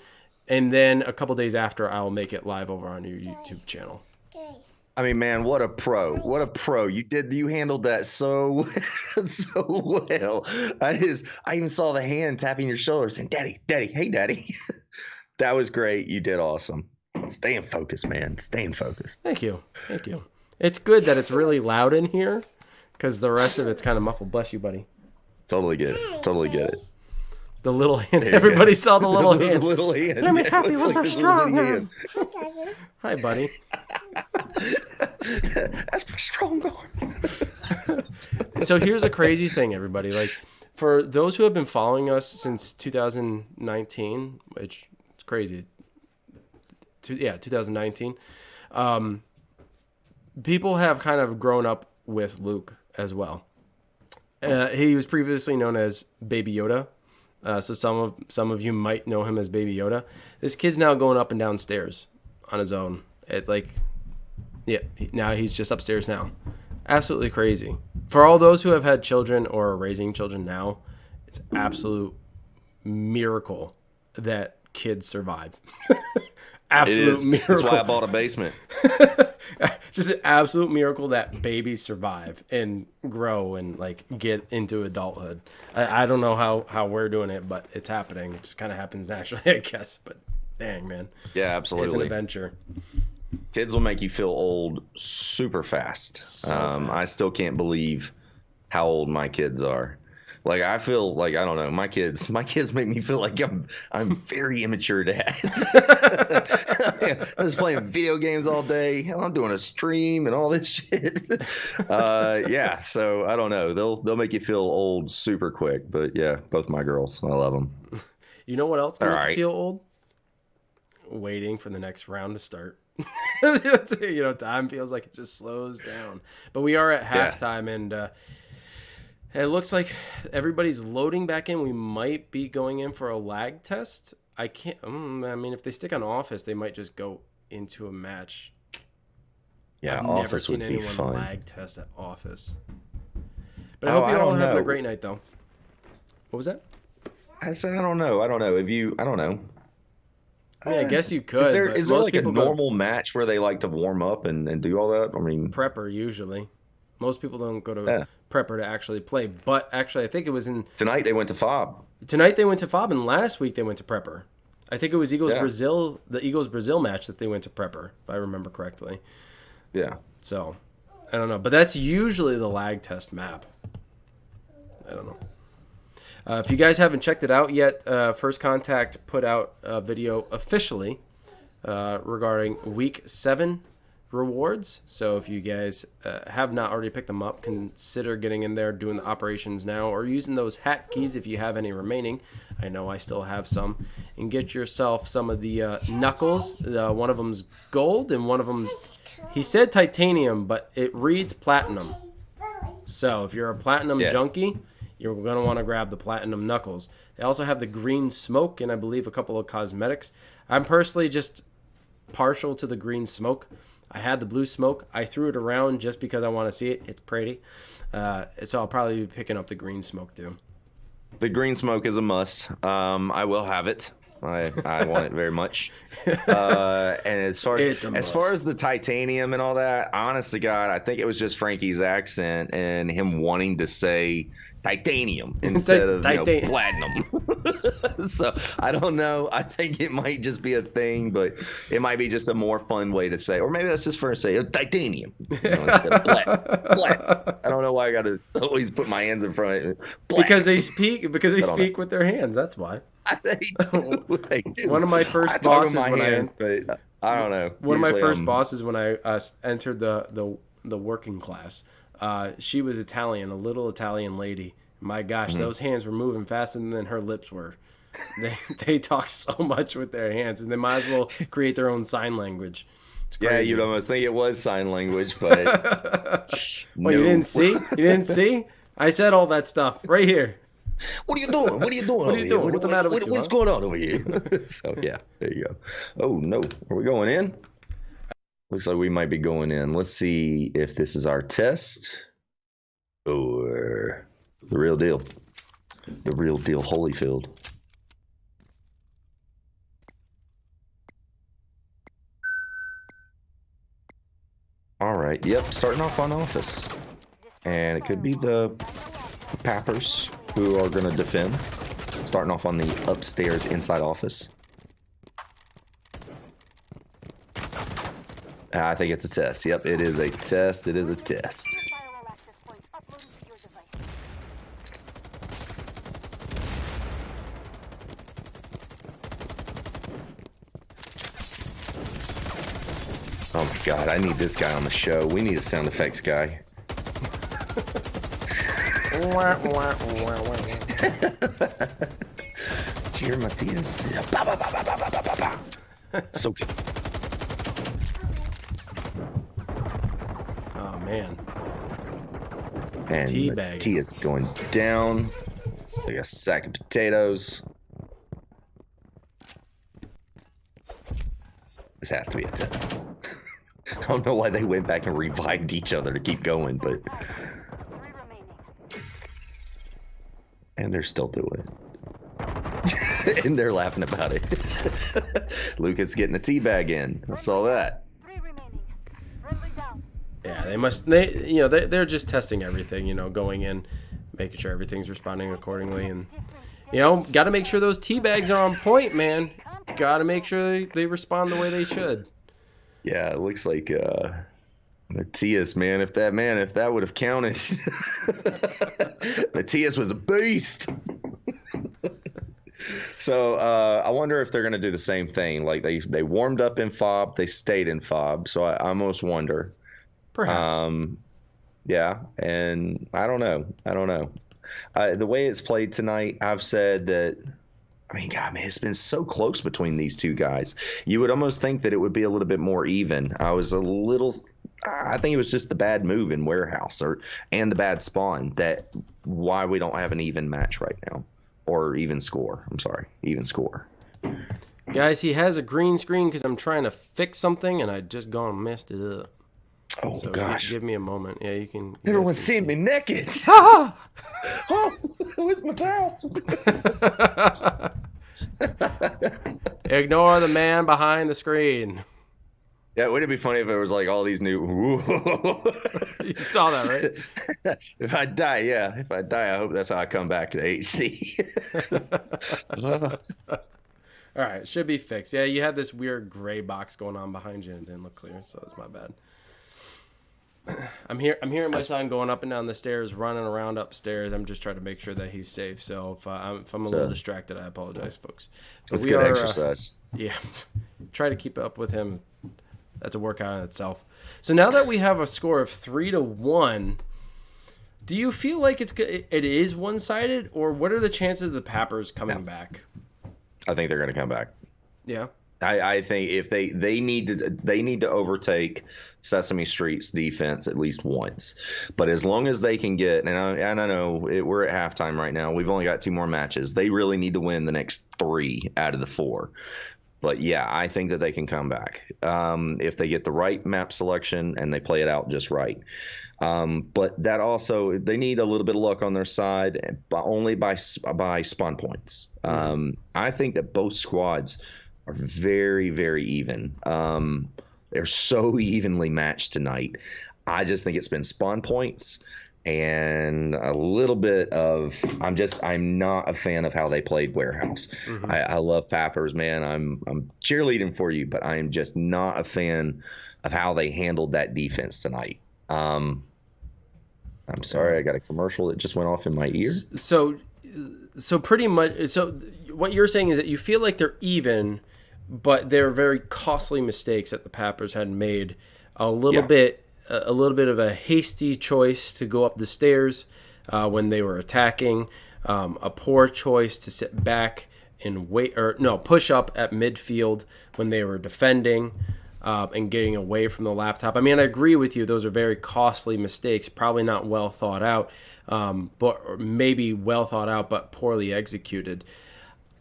And then a couple days after, I'll make it live over on your YouTube channel. I mean, man, what a pro! What a pro! You handled that so so well. I even saw the hand tapping your shoulder, saying, "Daddy, Daddy, hey, Daddy." That was great. You did awesome. Staying focused, man. Staying focused. Thank you. Thank you. It's good that it's really loud in here because the rest of it's kind of muffled. Bless you, buddy. Totally get it. Totally get it. The little hand. Everybody saw the little hand. The little hand. Let me help you with her strong hand. Hi, buddy. That's my strong arm. So here's a crazy thing, everybody. Like, for those who have been following us since 2019, which is crazy. 2019. People have kind of grown up with Luke as well. He was previously known as Baby Yoda. So some of you might know him as Baby Yoda. This kid's now going up and down stairs on his own. Now he's just upstairs now. Absolutely crazy. For all those who have had children or are raising children now, it's absolute miracle that kids survive. Absolute miracle. That's why I bought a basement. Just an absolute miracle that babies survive and grow and like get into adulthood. I don't know how we're doing it, but it's happening. It just kind of happens naturally, I guess. But dang, man. Yeah, absolutely. It's an adventure. Kids will make you feel old super fast. Fast. I still can't believe how old my kids are. Like, I feel like, I don't know, my kids make me feel like I'm very immature dad. I'm just playing video games all day. Hell, I'm doing a stream and all this shit. Yeah, so I don't know. They'll make you feel old super quick. But yeah, both my girls, I love them. You know what else can make you feel old? Waiting for the next round to start. Time feels like it just slows down. But we are at halftime, and it looks like everybody's loading back in. We might be going in for a lag test. I mean, if they stick on Office, they might just go into a match. Yeah, I've Office never seen would be anyone fun. lag test at Office. But I hope you're all having a great night, though. What was that? I said, I don't know. I don't know. I don't know. I mean, I guess you could. Is there like a normal match where they like to warm up and do all that? I mean, Prepper usually. Most people don't go to Prepper to actually play. But actually, I think it was tonight they went to FOB. Tonight they went to FOB, and last week they went to Prepper. I think it was Brazil, the Eagles Brazil match that they went to Prepper, if I remember correctly. Yeah. So, I don't know. But that's usually the lag test map. I don't know. If you guys haven't checked it out yet, First Contact put out a video officially regarding Week 7 rewards. So if you guys have not already picked them up, consider getting in there, doing the operations now, or using those hat keys if you have any remaining. I know I still have some. And get yourself some of the knuckles. One of them's gold, and one of them's, he said titanium, but it reads platinum. So if you're a platinum junkie, you're going to want to grab the platinum knuckles. They also have the green smoke and I believe a couple of cosmetics. I'm personally just partial to the green smoke. I had the blue smoke. I threw it around just because I want to see it. It's pretty. So I'll probably be picking up the green smoke too. The green smoke is a must. I will have it. I want it very much. And as far as the titanium and all that, honest to God, I think it was just Frankie's accent and him wanting to say titanium instead of platinum. So I don't know. I think it might just be a thing, but it might be just a more fun way to say, or maybe that's just for say titanium instead of plat. I don't know why I got to always put my hands in front of it. Because they speak with their hands. That's why. They do. One of my first bosses I don't know. One of my first bosses when I entered the working class. She was Italian, a little Italian lady. My gosh, those hands were moving faster than her lips were. They talk so much with their hands, and they might as well create their own sign language. Yeah, you'd almost think it was sign language, but well, you didn't see? You didn't see? I said all that stuff right here. What are you doing? What are you doing? What are you doing? What's the matter with you? What's going on over here? So yeah, there you go. Oh no, are we going in? Looks like we might be going in. Let's see if this is our test or the real deal. The real deal, Holyfield. All right. Yep. Starting off on office, and it could be the Pappers who are going to defend. Starting off on the upstairs inside office. I think it's a test. Yep, it is a test. It is a test. Oh my God, I need this guy on the show. We need a sound effects guy. Cheer, Matthias. So good. Oh man. And Matthias going down like a sack of potatoes. This has to be a test. I don't know why they went back and revived each other to keep going, but... And they're still doing it. And they're laughing about it. Lucas getting a teabag in. I saw that. Yeah, they're just testing everything, going in, making sure everything's responding accordingly. And, got to make sure those teabags are on point, man. Got to make sure they respond the way they should. Yeah, it looks like Matthias, man. If that would have counted. Matthias was a beast. So I wonder if they're going to do the same thing. Like they warmed up in FOB, they stayed in FOB. So I almost wonder. Perhaps. Yeah, and I don't know. The way it's played tonight, I've said that. I mean, God, man, it's been so close between these two guys. You would almost think that it would be a little bit more even. I think it was just the bad move in Warehouse and the bad spawn why we don't have an even match right now. Or even score. I'm sorry, even score. Guys, he has a green screen because I'm trying to fix something and I just gone and messed it up. Oh, so gosh. Give me a moment. Yeah, you can. Everyone's seeing me naked. Oh, where's my towel? Ignore the man behind the screen. Yeah, wouldn't it be funny if it was like all these new... You saw that, right? If I die, I hope that's how I come back to HC. All right, should be fixed. Yeah, you had this weird gray box going on behind you and it didn't look clear, so it's my bad. I'm hearing my son going up and down the stairs, running around upstairs. I'm just trying to make sure that he's safe. So if I'm a little distracted, I apologize, folks. But it's good exercise. Yeah, try to keep up with him. That's a workout in itself. So now that we have a score of 3-1, do you feel like it is one-sided, or what are the chances of the Pappers coming back? I think they're going to come back. Yeah. I think if they need to overtake Sesame Street's defense at least once, but as long as they can get, and I know we're at halftime right now, we've only got 2 more matches. They really need to win the next 3 out of the 4. But yeah, I think that they can come back if they get the right map selection and they play it out just right. But that also, they need a little bit of luck on their side, but only by spawn points. I think that both squads are very, very even. They're so evenly matched tonight. I just think it's been spawn points and a little bit of I'm not a fan of how they played Warehouse. I love Pappers, man. I'm cheerleading for you, but I'm just not a fan of how they handled that defense tonight. I'm sorry, I got a commercial that just went off in my ear. So pretty much. So what you're saying is that you feel like they're even, but they're very costly mistakes that the Pappers had made. A little bit of a hasty choice to go up the stairs when they were attacking, a poor choice to sit back and push up at midfield when they were defending, and getting away from the laptop. I mean, I agree with you; those are very costly mistakes, probably not well thought out, but maybe well thought out but poorly executed.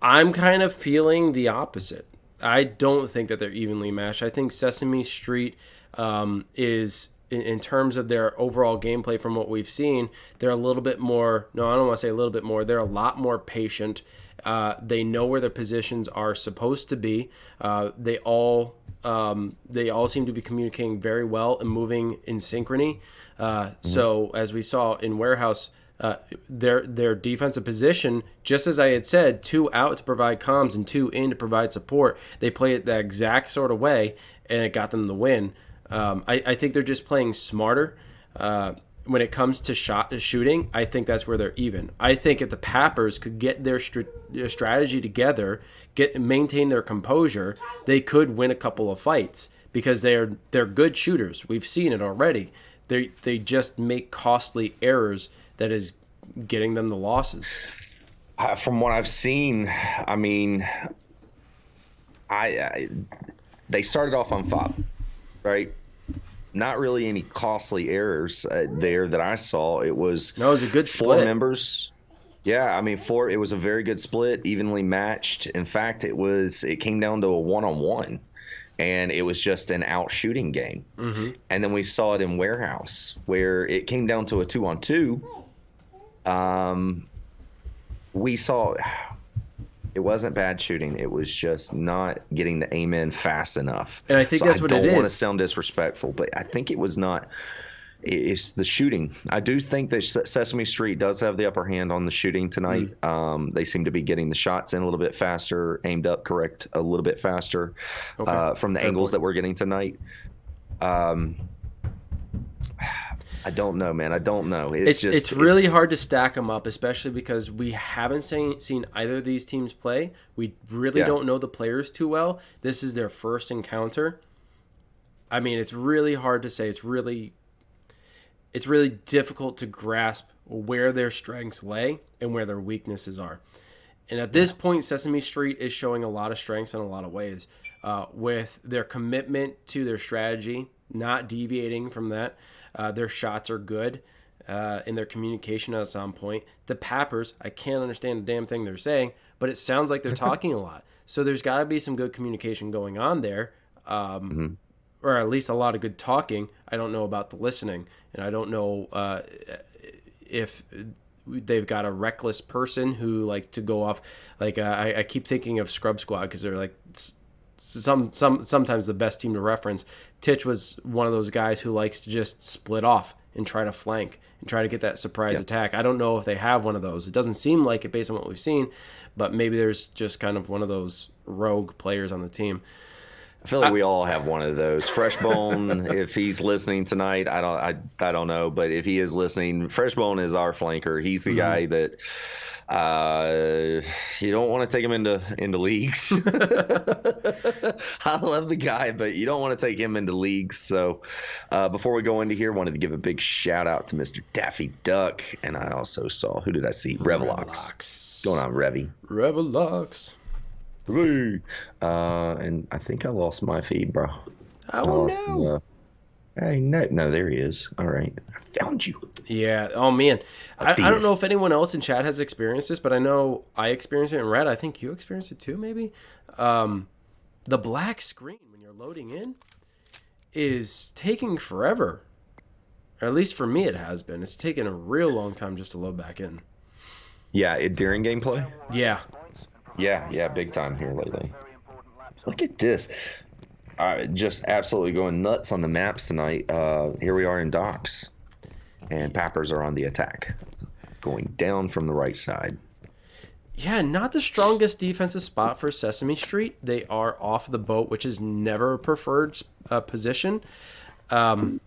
I'm kind of feeling the opposite. I don't think that they're evenly matched. I think Sesame Street is, in terms of their overall gameplay from what we've seen, they're a little bit more, no, I don't want to say a little bit more, they're a lot more patient. They know where their positions are supposed to be. They all seem to be communicating very well and moving in synchrony. So as we saw in Warehouse, their defensive position, just as I had said, 2 out to provide comms and 2 in to provide support. They play it the exact sort of way, and it got them the win. I think they're just playing smarter. When it comes to shooting, I think that's where they're even. I think if the Pappers could get their strategy together, maintain their composure, they could win a couple of fights because they're good shooters. We've seen it already. They just make costly errors that is getting them the losses. From what I've seen, I mean, they started off on FOB, right? Not really any costly errors there that I saw. It was a good split. 4 members. Yeah, I mean, it was a very good split, evenly matched. In fact, it came down to a 1-on-1, and it was just an out shooting game. And then we saw it in Warehouse, where it came down to a 2-on-2. We saw it wasn't bad shooting. It was just not getting the aim in fast enough. And I think that's what it is. I don't want to sound disrespectful, but I think it was not. It's the shooting. I do think that Sesame Street does have the upper hand on the shooting tonight. They seem to be getting the shots in a little bit faster, aimed up correct a little bit faster from the angles that we're getting tonight. I don't know, man. I don't know. It's really hard to stack them up, especially because we haven't seen either of these teams play. We really don't know the players too well. This is their first encounter. I mean, it's really hard to say. It's really difficult to grasp where their strengths lay and where their weaknesses are. And at this point, Sesame Street is showing a lot of strengths in a lot of ways, with their commitment to their strategy, not deviating from that. Their shots are good, and their communication is on point. The Pappers, I can't understand a damn thing they're saying, but it sounds like they're talking a lot. So there's got to be some good communication going on there, or at least a lot of good talking. I don't know about the listening, and I don't know if they've got a reckless person who likes to go off. Like I keep thinking of Scrub Squad because they're like sometimes the best team to reference. Titch was one of those guys who likes to just split off and try to flank and try to get that surprise attack. I don't know if they have one of those. It doesn't seem like it based on what we've seen, but maybe there's just kind of one of those rogue players on the team. I feel like we all have one of those. Freshbone, if he's listening tonight, I don't know, but if he is listening, Freshbone is our flanker. He's the guy that you don't want to take him into leagues. I love the guy, but you don't want to take him into leagues. So before we go into here, wanted to give a big shout out to Mr. Daffy Duck, and I also saw, who did I see? Revelox. What's going on, Revy? Revelox. And I think I lost my feed, bro. Oh, no. Hey, no, there he is. All right. I found you. Yeah. Oh, man. I don't know if anyone else in chat has experienced this, but I know I experienced it in Red. I think you experienced it too, maybe. the black screen when you're loading in is taking forever. Or at least for me it has been. It's taken a real long time just to load back in. Yeah, during gameplay? Yeah. Yeah, big time here lately. Look at this. Just absolutely going nuts on the maps tonight. Here we are in docks. And Pappers are on the attack. Going down from the right side. Yeah, not the strongest defensive spot for Sesame Street. They are off the boat, which is never a preferred position. I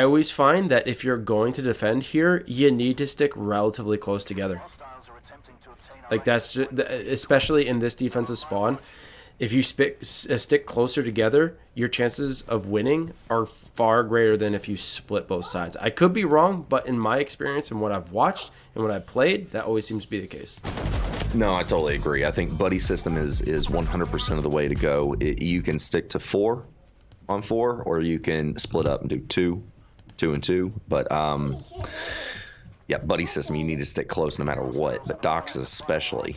always find that if you're going to defend here, you need to stick relatively close together. Like that's just, especially in this defensive spawn. If you stick closer together, your chances of winning are far greater than if you split both sides. I could be wrong, but in my experience and what I've watched and what I've played, that always seems to be the case. No, I totally agree. I think buddy system is 100% of the way to go. You can stick to 4 on 4, or you can split up and do 2 and 2. But yeah, buddy system, you need to stick close no matter what. But docks especially.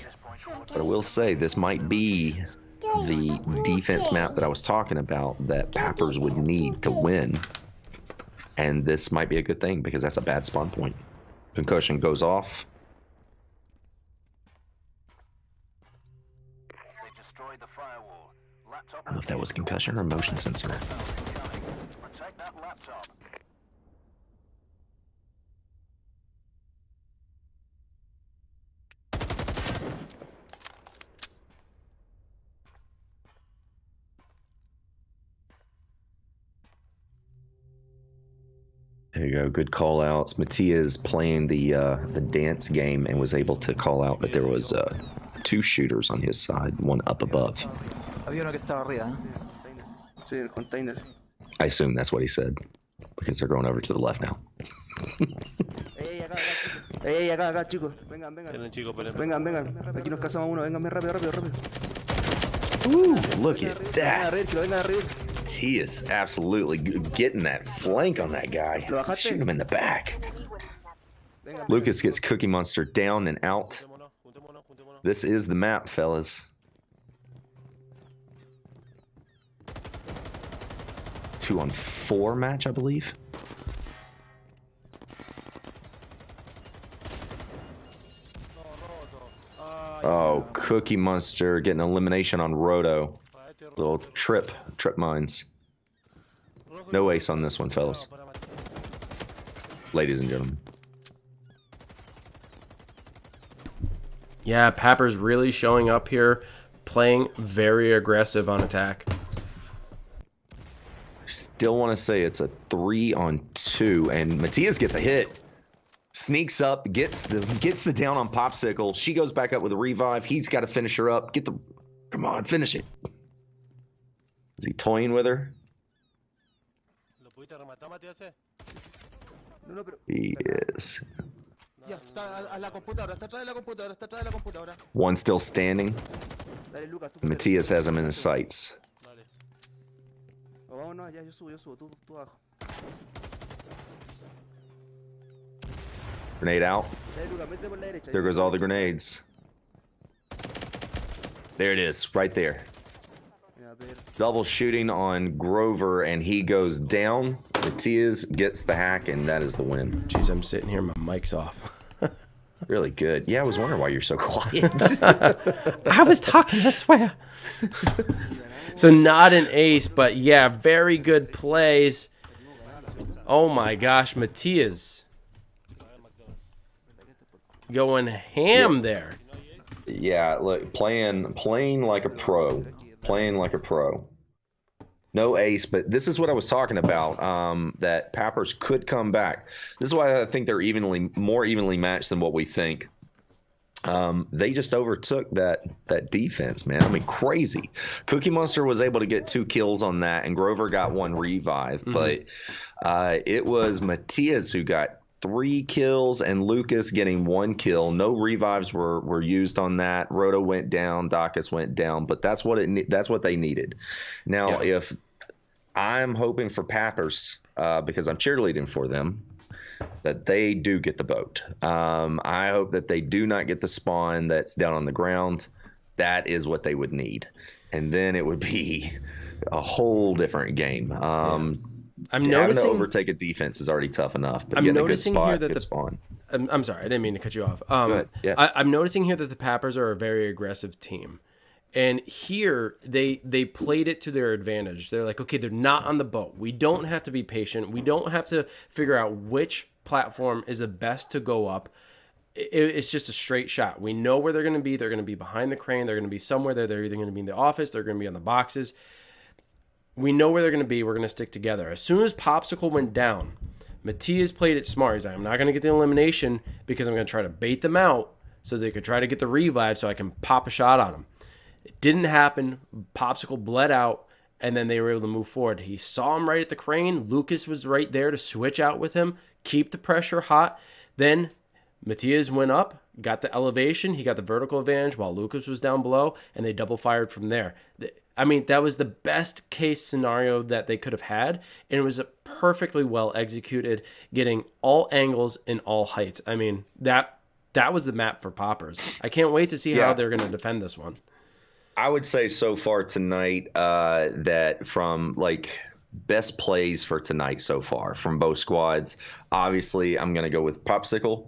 But I will say this might be the defense map that I was talking about that Pappers would need to win. And this might be a good thing because that's a bad spawn point. Concussion goes off. They destroyed the firewall. Laptop I don't know if that was concussion or motion sensor. protect that laptop. There you go. Good call outs. Matias playing the dance game and was able to call out that there was 2 shooters on his side, one up above. Había uno que estaba arriba. Sí, el container. I assume that's what he said because they're going over to the left now. Acá, chicos. Vengan. Esperen, chicos, esperen. Vengan. Aquí nos casamos uno. Vengan, rápido. Ooh, look at Vengan that. arriba, chicos, vengan arriba. He is absolutely getting that flank on that guy. Lo bajaste. Shoot him in the back. Vengan. Lucas gets Cookie Monster down and out. Juntémonos. This is the map, fellas. 2-on-4 match, I believe. Oh, Cookie Monster getting elimination on Roto. Little trip mines. No ace on this one, fellas. Ladies and gentlemen. Yeah, Pappers really showing up here, playing very aggressive on attack. Still want to say it's a 3-on-2, and Matias gets a hit. Sneaks up, gets the down on Popsicle. She goes back up with a revive. He's got to finish her up. Come on, finish it. Is he toying with her? ¿Lo pudiste rematar, Matías? No, pero... He is. Ya, está a la computadora, está atrás de la computadora. One still standing. Dale, Lucas, tú. Matias has him in his sights. Dale. Oh, vámonos, ya, yo subo. Tú abajo. Grenade out. Dale, Lucas, métete por la derecha. There goes all the grenades. There it is, right there. Mira, Pedro. Double shooting on Grover, and he goes down. Matias gets the hack, and that is the win. Jeez, I'm sitting here, my mic's off. Really good. Yeah, I was wondering why you're so quiet. I was talking, I swear. So not an ace, but yeah, very good plays. Oh my gosh, Matias going ham there. Yeah, look, playing like a pro. Playing like a pro. No ace, but this is what I was talking about, that Pappers could come back. This is why I think they're more evenly matched than what we think. They just overtook that defense, man. I mean, crazy. Cookie Monster was able to get 2 kills on that, and Grover got 1 revive. But it was Matias who got 3 kills and Lucas getting 1 kill. No revives were used on that. Roto went down, Dacus went down, but that's what they needed. Now, if I'm hoping for Pappers, because I'm cheerleading for them, that they do get the boat. I hope that they do not get the spawn that's down on the ground. That is what they would need. and then it would be a whole different game. I'm having noticing to overtake a defense is already tough enough, but I'm getting a good noticing spot, here that good the spawn. I'm sorry, I didn't mean to cut you off. ahead. Yeah. I'm noticing here that the Pappers are a very aggressive team. And here they played it to their advantage. They're like, okay, they're not on the boat. We don't have to be patient. We don't have to figure out which platform is the best to go up. It's just a straight shot. We know where they're going to be. They're going to be behind the crane. They're going to be somewhere there. They're either going to be in the office. They're going to be on the boxes. We know where they're going to be. We're going to stick together. As soon as Popsicle went down, Matias played it smart. He's like, I'm not going to get the elimination because I'm going to try to bait them out so they could try to get the revive so I can pop a shot on them. It didn't happen. Popsicle bled out, and then they were able to move forward. He saw him right at the crane. Lucas was right there to switch out with him, keep the pressure hot. Then Matias went up, got the elevation. He got the vertical advantage while Lucas was down below, and they double fired from there. I mean, that was the best case scenario that they could have had, and it was a perfectly well executed, getting all angles and all heights. I mean, that was the map for Poppers. I can't wait to see how they're going to defend this one. I would say so far tonight that from like best plays for tonight so far from both squads, obviously I'm going to go with Popsicle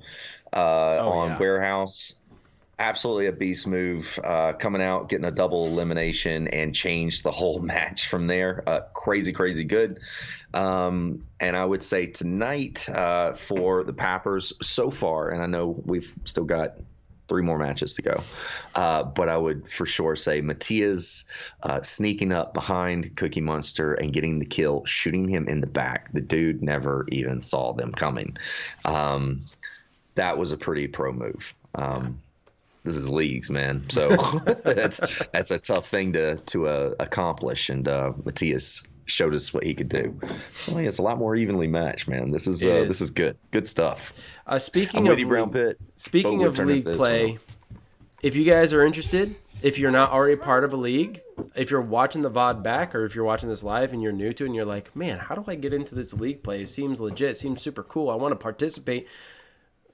on Warehouse. Absolutely a beast move, coming out, getting a double elimination and changed the whole match from there. Crazy good. And I would say tonight for the Pappers so far, and I know we've still got 3 more matches to go. But I would for sure say Matias sneaking up behind Cookie Monster and getting the kill, shooting him in the back. The dude never even saw them coming. That was a pretty pro move. This is leagues, man. So that's a tough thing to accomplish. And Matias showed us what he could do. So it's a lot more evenly matched, man. This is good stuff. Speaking I'm of with you, Brown Pit. Speaking of league play, if you guys are interested, if you're not already part of a league, if you're watching the VOD back or if you're watching this live and you're new to it and you're like, man, how do I get into this league play? It seems legit. It seems super cool. I want to participate.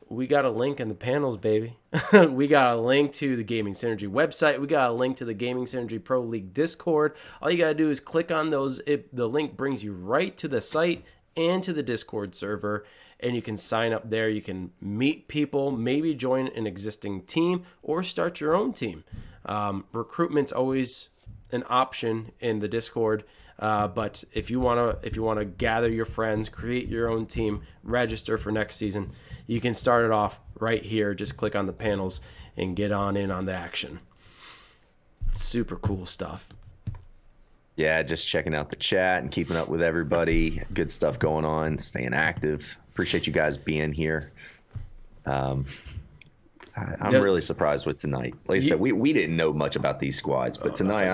We got a link in the panels, baby. We got a link to the Gaming Synergy website. We got a link to the Gaming Synergy Pro League Discord. All you got to do is click on those. The link brings you right to the site and to the Discord server, and you can sign up there. You can meet people, maybe join an existing team, or start your own team. Recruitment's always an option in the Discord. But if you want to gather your friends, create your own team, register for next season, you can start it off right here. Just click on the panels and get on in on the action. Super cool stuff. Yeah, just checking out the chat and keeping up with everybody. Good stuff going on, staying active. Appreciate you guys being here. I'm really surprised with tonight. Like I said, we didn't know much about these squads, but tonight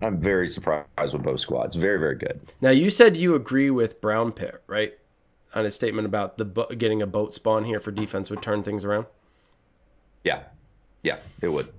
I'm very surprised with both squads. Very, very good. Now, you said you agree with Brown Pit, right? On his statement about getting a boat spawn here for defense would turn things around? Yeah, it would.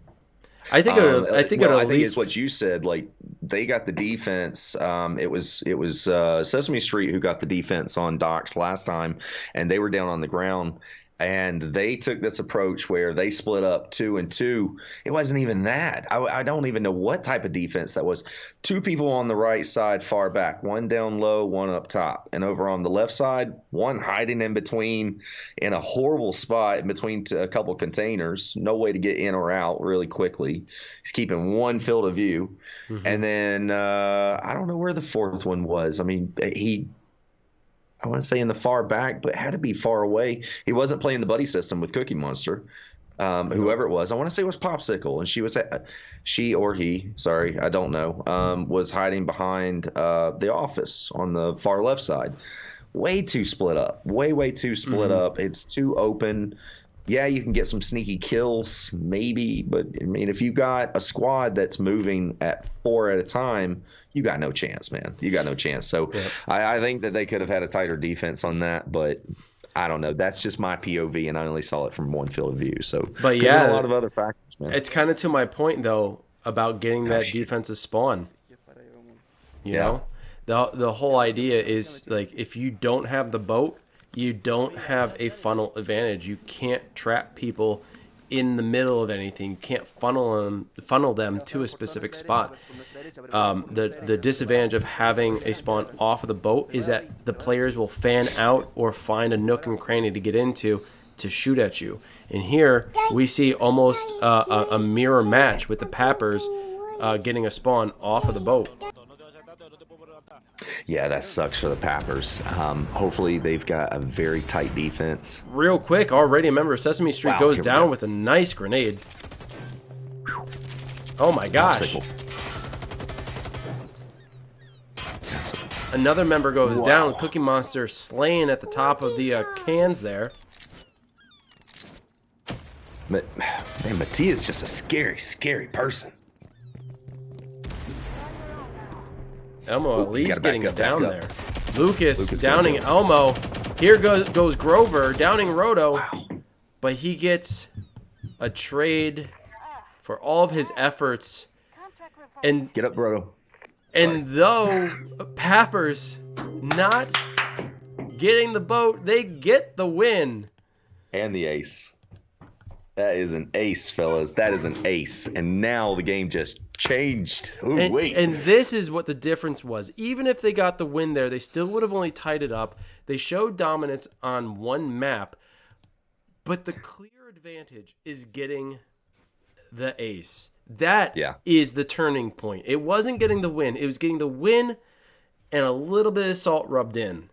I think I think it's what you said. Like, they got the defense. It was Sesame Street who got the defense on docks last time, and they were down on the ground. And they took this approach where they split up 2 and 2. It wasn't even that. I don't even know what type of defense that was. 2 people on the right side far back, 1 down low, 1 up top. And over on the left side, 1 hiding in between in a horrible spot in between a couple containers. No way to get in or out really quickly. He's keeping 1 field of view. Mm-hmm. And then I don't know where the 4th one was. I mean, I want to say in the far back, but it had to be far away. He wasn't playing the buddy system with Cookie Monster, whoever it was. I want to say it was Popsicle, and she or he, sorry, I don't know, was hiding behind the office on the far left side. Way too split up. Way too split up. It's too open. Yeah, you can get some sneaky kills, maybe, but I mean, if you got a squad that's moving at 4 at a time, you got no chance, man. You got no chance. So yeah. I think that they could have had a tighter defense on that, but I don't know. That's just my POV, and I only saw it from 1 field of view. So, but yeah, a lot of other factors, man. It's kind of to my point though about getting that defensive spawn. You know, the whole idea is like if you don't have the boat, you don't have a funnel advantage. You can't trap people in the middle of anything. You can't funnel them to a specific spot. The disadvantage of having a spawn off of the boat is that the players will fan out or find a nook and cranny to get into to shoot at you. And here we see almost a mirror match with the Pappers getting a spawn off of the boat. Yeah, that sucks for the Pappers. Hopefully they've got a very tight defense. Real quick, already a member of Sesame Street goes down with a nice grenade. Oh my gosh. Another member goes down. Cookie Monster slaying at the top of the cans there. Man, Mattia's just a scary, scary person. Elmo at least getting down there. Lucas downing Elmo. Here goes Grover downing Roto. Wow. But he gets a trade for all of his efforts. And Get up, Roto. And though Pappers not getting the boat, they get the win. And the ace. That is an ace, fellas. That is an ace. And now the game just changed. Ooh, and this is what the difference was. Even if they got the win there, they still would have only tied it up. They showed dominance on one map. But the clear advantage is getting the ace. That is the turning point. It wasn't getting the win. It was getting the win and a little bit of salt rubbed in.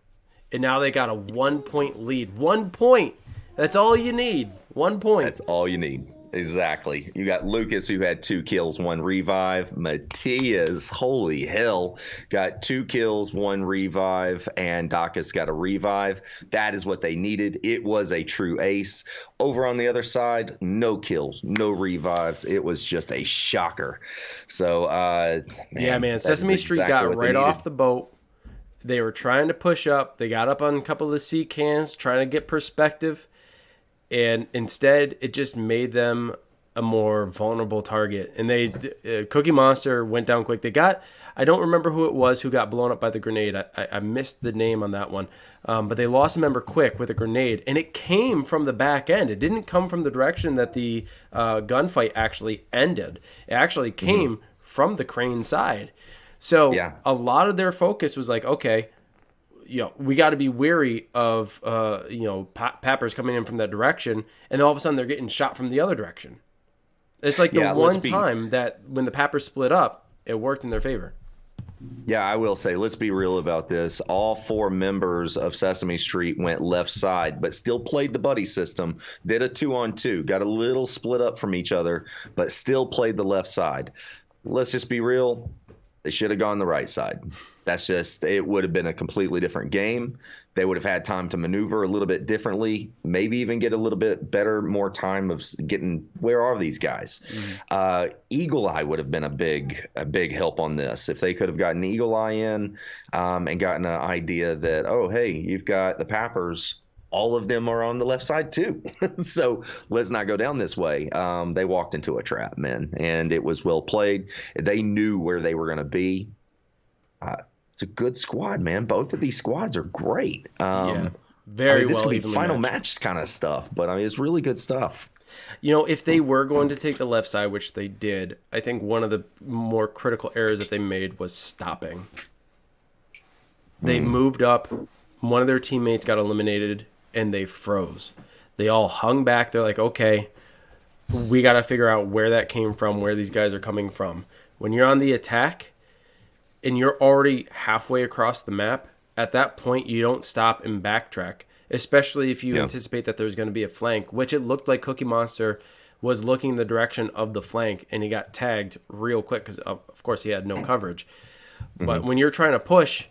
And now they got a 1 point lead. 1 point. That's all you need. 1 point. That's all you need. Exactly. You got Lucas, who had 2 kills, 1 revive. Mattias, holy hell, got 2 kills, 1 revive, and Dacus got a revive. That is what they needed. It was a true ace. Over on the other side, no kills, no revives. It was just a shocker. So, man, Sesame Street got right off the boat. They were trying to push up. They got up on a couple of the sea cans, trying to get perspective. And instead, it just made them a more vulnerable target. And Cookie Monster went down quick. I don't remember who it was who got blown up by the grenade. I missed the name on that one. But they lost a member quick with a grenade. And it came from the back end. It didn't come from the direction that the gunfight actually ended. It actually came from the crane side. So a lot of their focus was like, okay, we got to be wary of, Pappers coming in from that direction, and then all of a sudden they're getting shot from the other direction. It's like the one time that when the Pappers split up, it worked in their favor. Yeah, I will say, let's be real about this. All 4 members of Sesame Street went left side, but still played the buddy system, did a 2-on-2, got a little split up from each other, but still played the left side. Let's just be real. They should have gone the right side. It would have been a completely different game. They would have had time to maneuver a little bit differently, maybe even get a little bit more time of getting, where are these guys? Eagle Eye would have been a big help on this. If they could have gotten Eagle Eye in and gotten an idea that, oh, hey, you've got the Pappers, all of them are on the left side too. So let's not go down this way. They walked into a trap, man, and it was well played. They knew where they were going to be. It's a good squad, man. Both of these squads are great. Very this well. Could be final match kind of stuff, but it's really good stuff. If they were going to take the left side, which they did, I think one of the more critical errors that they made was stopping. They moved up. One of their teammates got eliminated, and they froze. They all hung back. They're like, okay, we got to figure out where that came from, where these guys are coming from. When you're on the attack and you're already halfway across the map, at that point you don't stop and backtrack, especially if you anticipate that there's going to be a flank, which it looked like Cookie Monster was looking in the direction of the flank, and he got tagged real quick because, of course, he had no coverage. But when you're trying to push,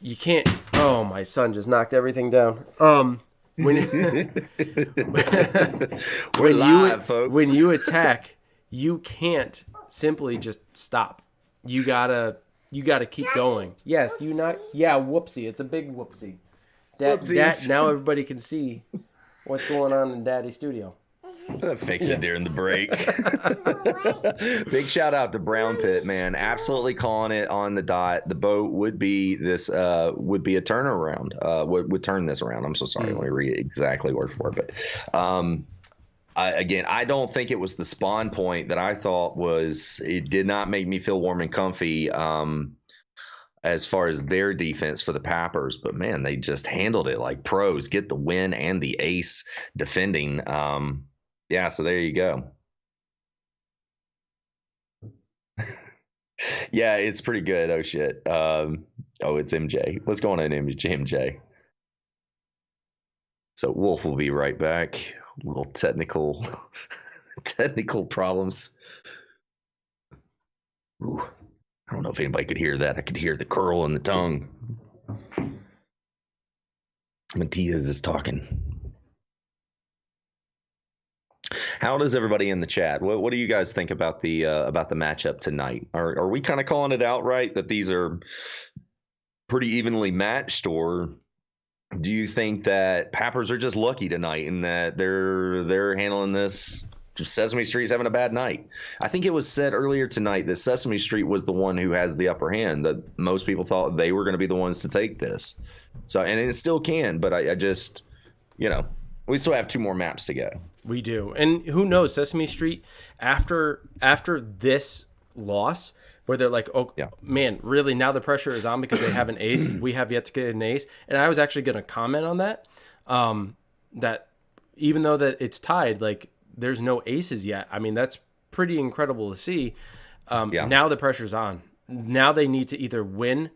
you can't. Oh, my son just knocked everything down. When you attack, you can't simply just stop. You gotta keep going. Yes, you not. Yeah, whoopsie. It's a big whoopsie. Dad, now everybody can see what's going on in Daddy's studio. Fix it during the break. Big shout out to Brown Pit, man. Absolutely calling it on the dot. The boat would be a turnaround. Would turn this around. I'm so sorry. Let me read it exactly word for it. But Again, I don't think it was the spawn point that I thought was. It did not make me feel warm and comfy. As far as their defense for the Pappers, but man, they just handled it like pros. Get the win and the ace defending. Yeah, so there you go. Yeah, it's pretty good. Oh shit. It's MJ. What's going on, MJ? So Wolf will be right back. Little technical problems. Ooh, I don't know if anybody could hear that. I could hear the curl in the tongue. Matias is talking. How does everybody in the chat? What do you guys think about the matchup tonight? Are we kind of calling it outright that these are pretty evenly matched, or do you think that Pappers are just lucky tonight and that they're handling this? Sesame Street's having a bad night. I think it was said earlier tonight that Sesame Street was the one who has the upper hand. That most people thought they were going to be the ones to take this. So, and it still can, but I just, we still have 2 more maps to go. We do, and who knows? Sesame Street after this loss, where they're like, oh yeah, man, really now the pressure is on because they have an ace. We have yet to get an ace, and I was actually going to comment on that. That even though that it's tied, like there's no aces yet. I mean, that's pretty incredible to see. Now the pressure's on. Now they need to either win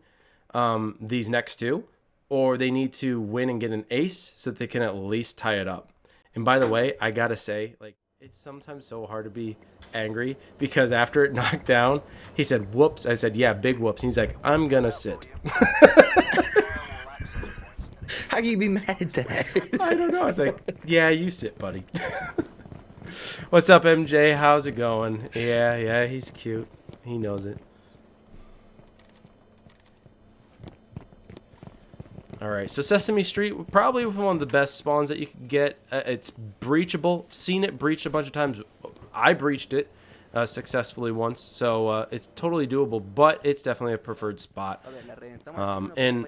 these next 2, or they need to win and get an ace so that they can at least tie it up. And by the way, I gotta say, like, it's sometimes so hard to be angry because after it knocked down, he said, whoops. I said, yeah, big whoops. And he's like, I'm gonna sit. How can you be mad at that? I don't know. I was like, yeah, you sit, buddy. What's up, MJ? How's it going? Yeah, he's cute. He knows it. All right, so Sesame Street, probably one of the best spawns that you can get. It's breachable. Seen it breached a bunch of times. I breached it successfully once, so it's totally doable, but it's definitely a preferred spot. And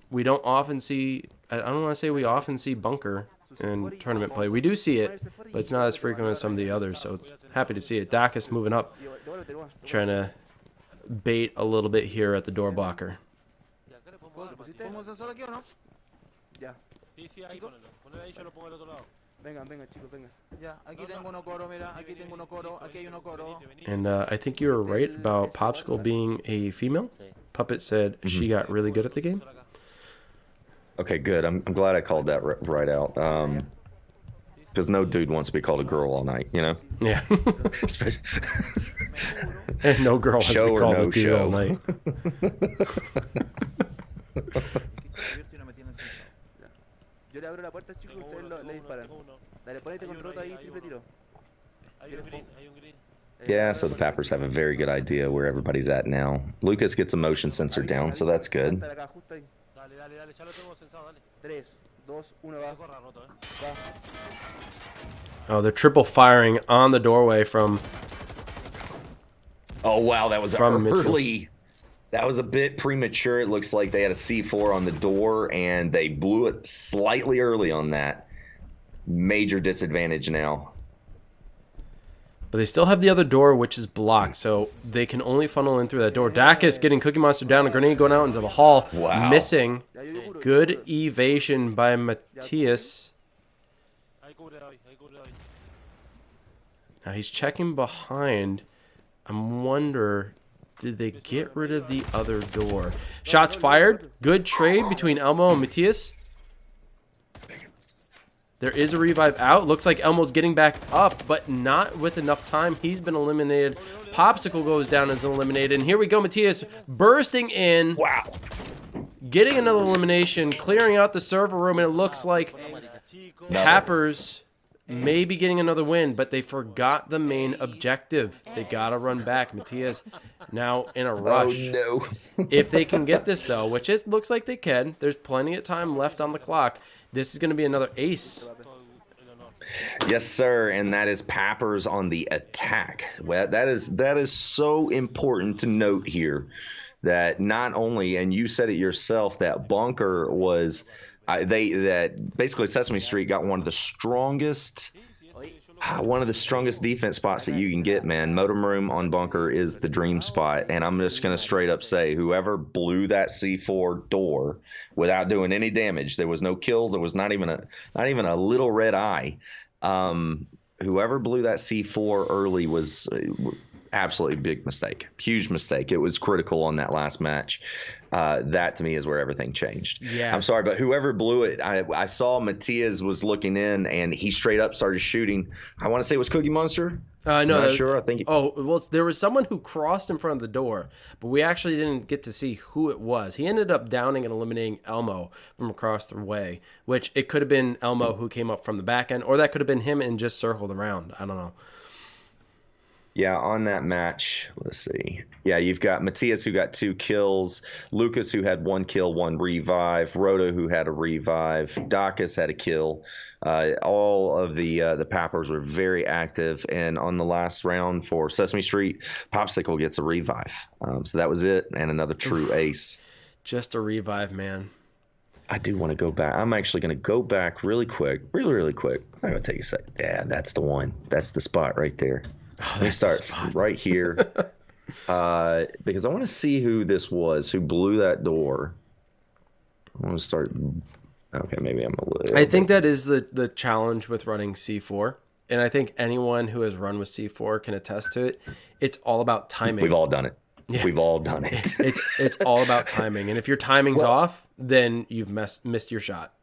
we don't often see, I don't want to say we often see bunker in tournament play. We do see it, but it's not as frequent as some of the others, so happy to see it. Dacus moving up, trying to bait a little bit here at the door blocker. ¿Pongo sensor aquí o no? Ya. Sí, ahí ponelo. Ponelo ahí, yo lo pongo al otro lado. Vengan, chicos, vengan. Ya, aquí tengo uno coro, mira, aquí tengo uno coro, aquí hay uno coro. And I think you were right about Popsicle being a female. Puppet said she got really good at the game. Okay, good. I'm glad I called that right out. Because no dude wants to be called a girl all night, Yeah. And no girl has to be called a dude all night. Yo le abro la puerta, chicos, y ustedes le disparan. Dale, ponete con rota ahí, triple tiro. Hay un green. Yeah, so the Pappers have a very good idea where everybody's at now. Lucas gets a motion sensor down, so that's good. Dale, ya lo tengo sensado, dale. 3, 2, 1, va. Oh, they're triple firing on the doorway from... Oh, wow, that was From early. That was a bit premature. It looks like they had a C4 on the door, and they blew it slightly early on that. Major disadvantage now. But they still have the other door, which is blocked, so they can only funnel in through that door. Dacus getting Cookie Monster down, a grenade going out into the hall. Wow. Missing. Good evasion by Matias. Now he's checking behind. I wonder, did they get rid of the other door? Shots fired. Good trade between Elmo and Matias. There is a revive out. Looks like Elmo's getting back up, but not with enough time. He's been eliminated. Popsicle goes down as eliminated. And here we go, Matias bursting in. Wow. Getting another elimination, clearing out the server room, and it looks like Pappers may be getting another win, but they forgot the main objective. They got to run back. Matias now in a rush. Oh, no. If they can get this, though, which it looks like they can, there's plenty of time left on the clock. This is going to be another ace. Yes, sir, and that is Pappers on the attack. Well, that is so important to note here, that not only, and you said it yourself, that bunker was that basically Sesame Street got one of the strongest One of the strongest defense spots that you can get, man. Modem room on bunker is the dream spot, and I'm just gonna straight up say, whoever blew that C4 door without doing any damage, there was no kills, there was not even a little red eye. Whoever blew that C4 early was absolutely big mistake, huge mistake. It was critical on that last match. That to me is where everything changed. Yeah. I'm sorry, but whoever blew it, I saw Matias was looking in and he straight up started shooting. I want to say it was Cookie Monster. No, I'm not sure. I think. Well, there was someone who crossed in front of the door, but we actually didn't get to see who it was. He ended up downing and eliminating Elmo from across the way, which it could have been Elmo who came up from the back end, or that could have been him and just circled around. I don't know. Yeah, on that match, let's see. Yeah, you've got Matias who got 2 kills, Lucas who had 1 kill, 1 revive, Rhoda who had a revive, Dacus had a kill. All of the Pappers were very active, and on the last round for Sesame Street, Popsicle gets a revive. So that was it, and another true ace. Just a revive, man. I do want to go back. I'm actually going to go back really quick, really quick. It's not going to take a sec. Yeah, that's the one. That's the spot right there. Let me start right here because I want to see who this was who blew that door. I want to start. Okay, maybe I'm a little. I think that is the challenge with running C4, and I think anyone who has run with C4 can attest to it. It's all about timing. We've all done it. Yeah. We've all done it. It's all about timing, and if your timing's off, then you've missed your shot.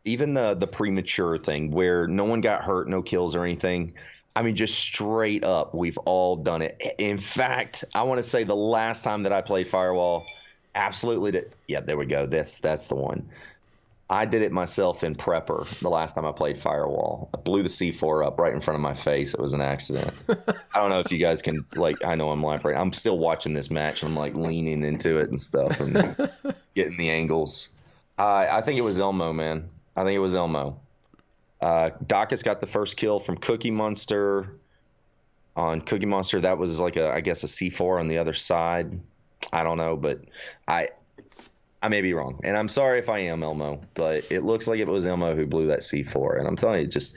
Even the premature thing where no one got hurt, no kills or anything. I mean, just straight up, we've all done it. In fact, I want to say the last time that I played Firewall, absolutely did. Yeah, there we go. That's the one. I did it myself in Prepper the last time I played Firewall. I blew the C4 up right in front of my face. It was an accident. I don't know if you guys can, I know I'm live right. I'm still watching this match, and I'm, leaning into it and stuff and getting the angles. I think it was Elmo, man. I think it was Elmo. Dacus got the first kill from Cookie Monster. On Cookie Monster, that was I guess a C4 on the other side. I don't know, but I may be wrong. And I'm sorry if I am Elmo, but it looks like it was Elmo who blew that C4. And I'm telling you, just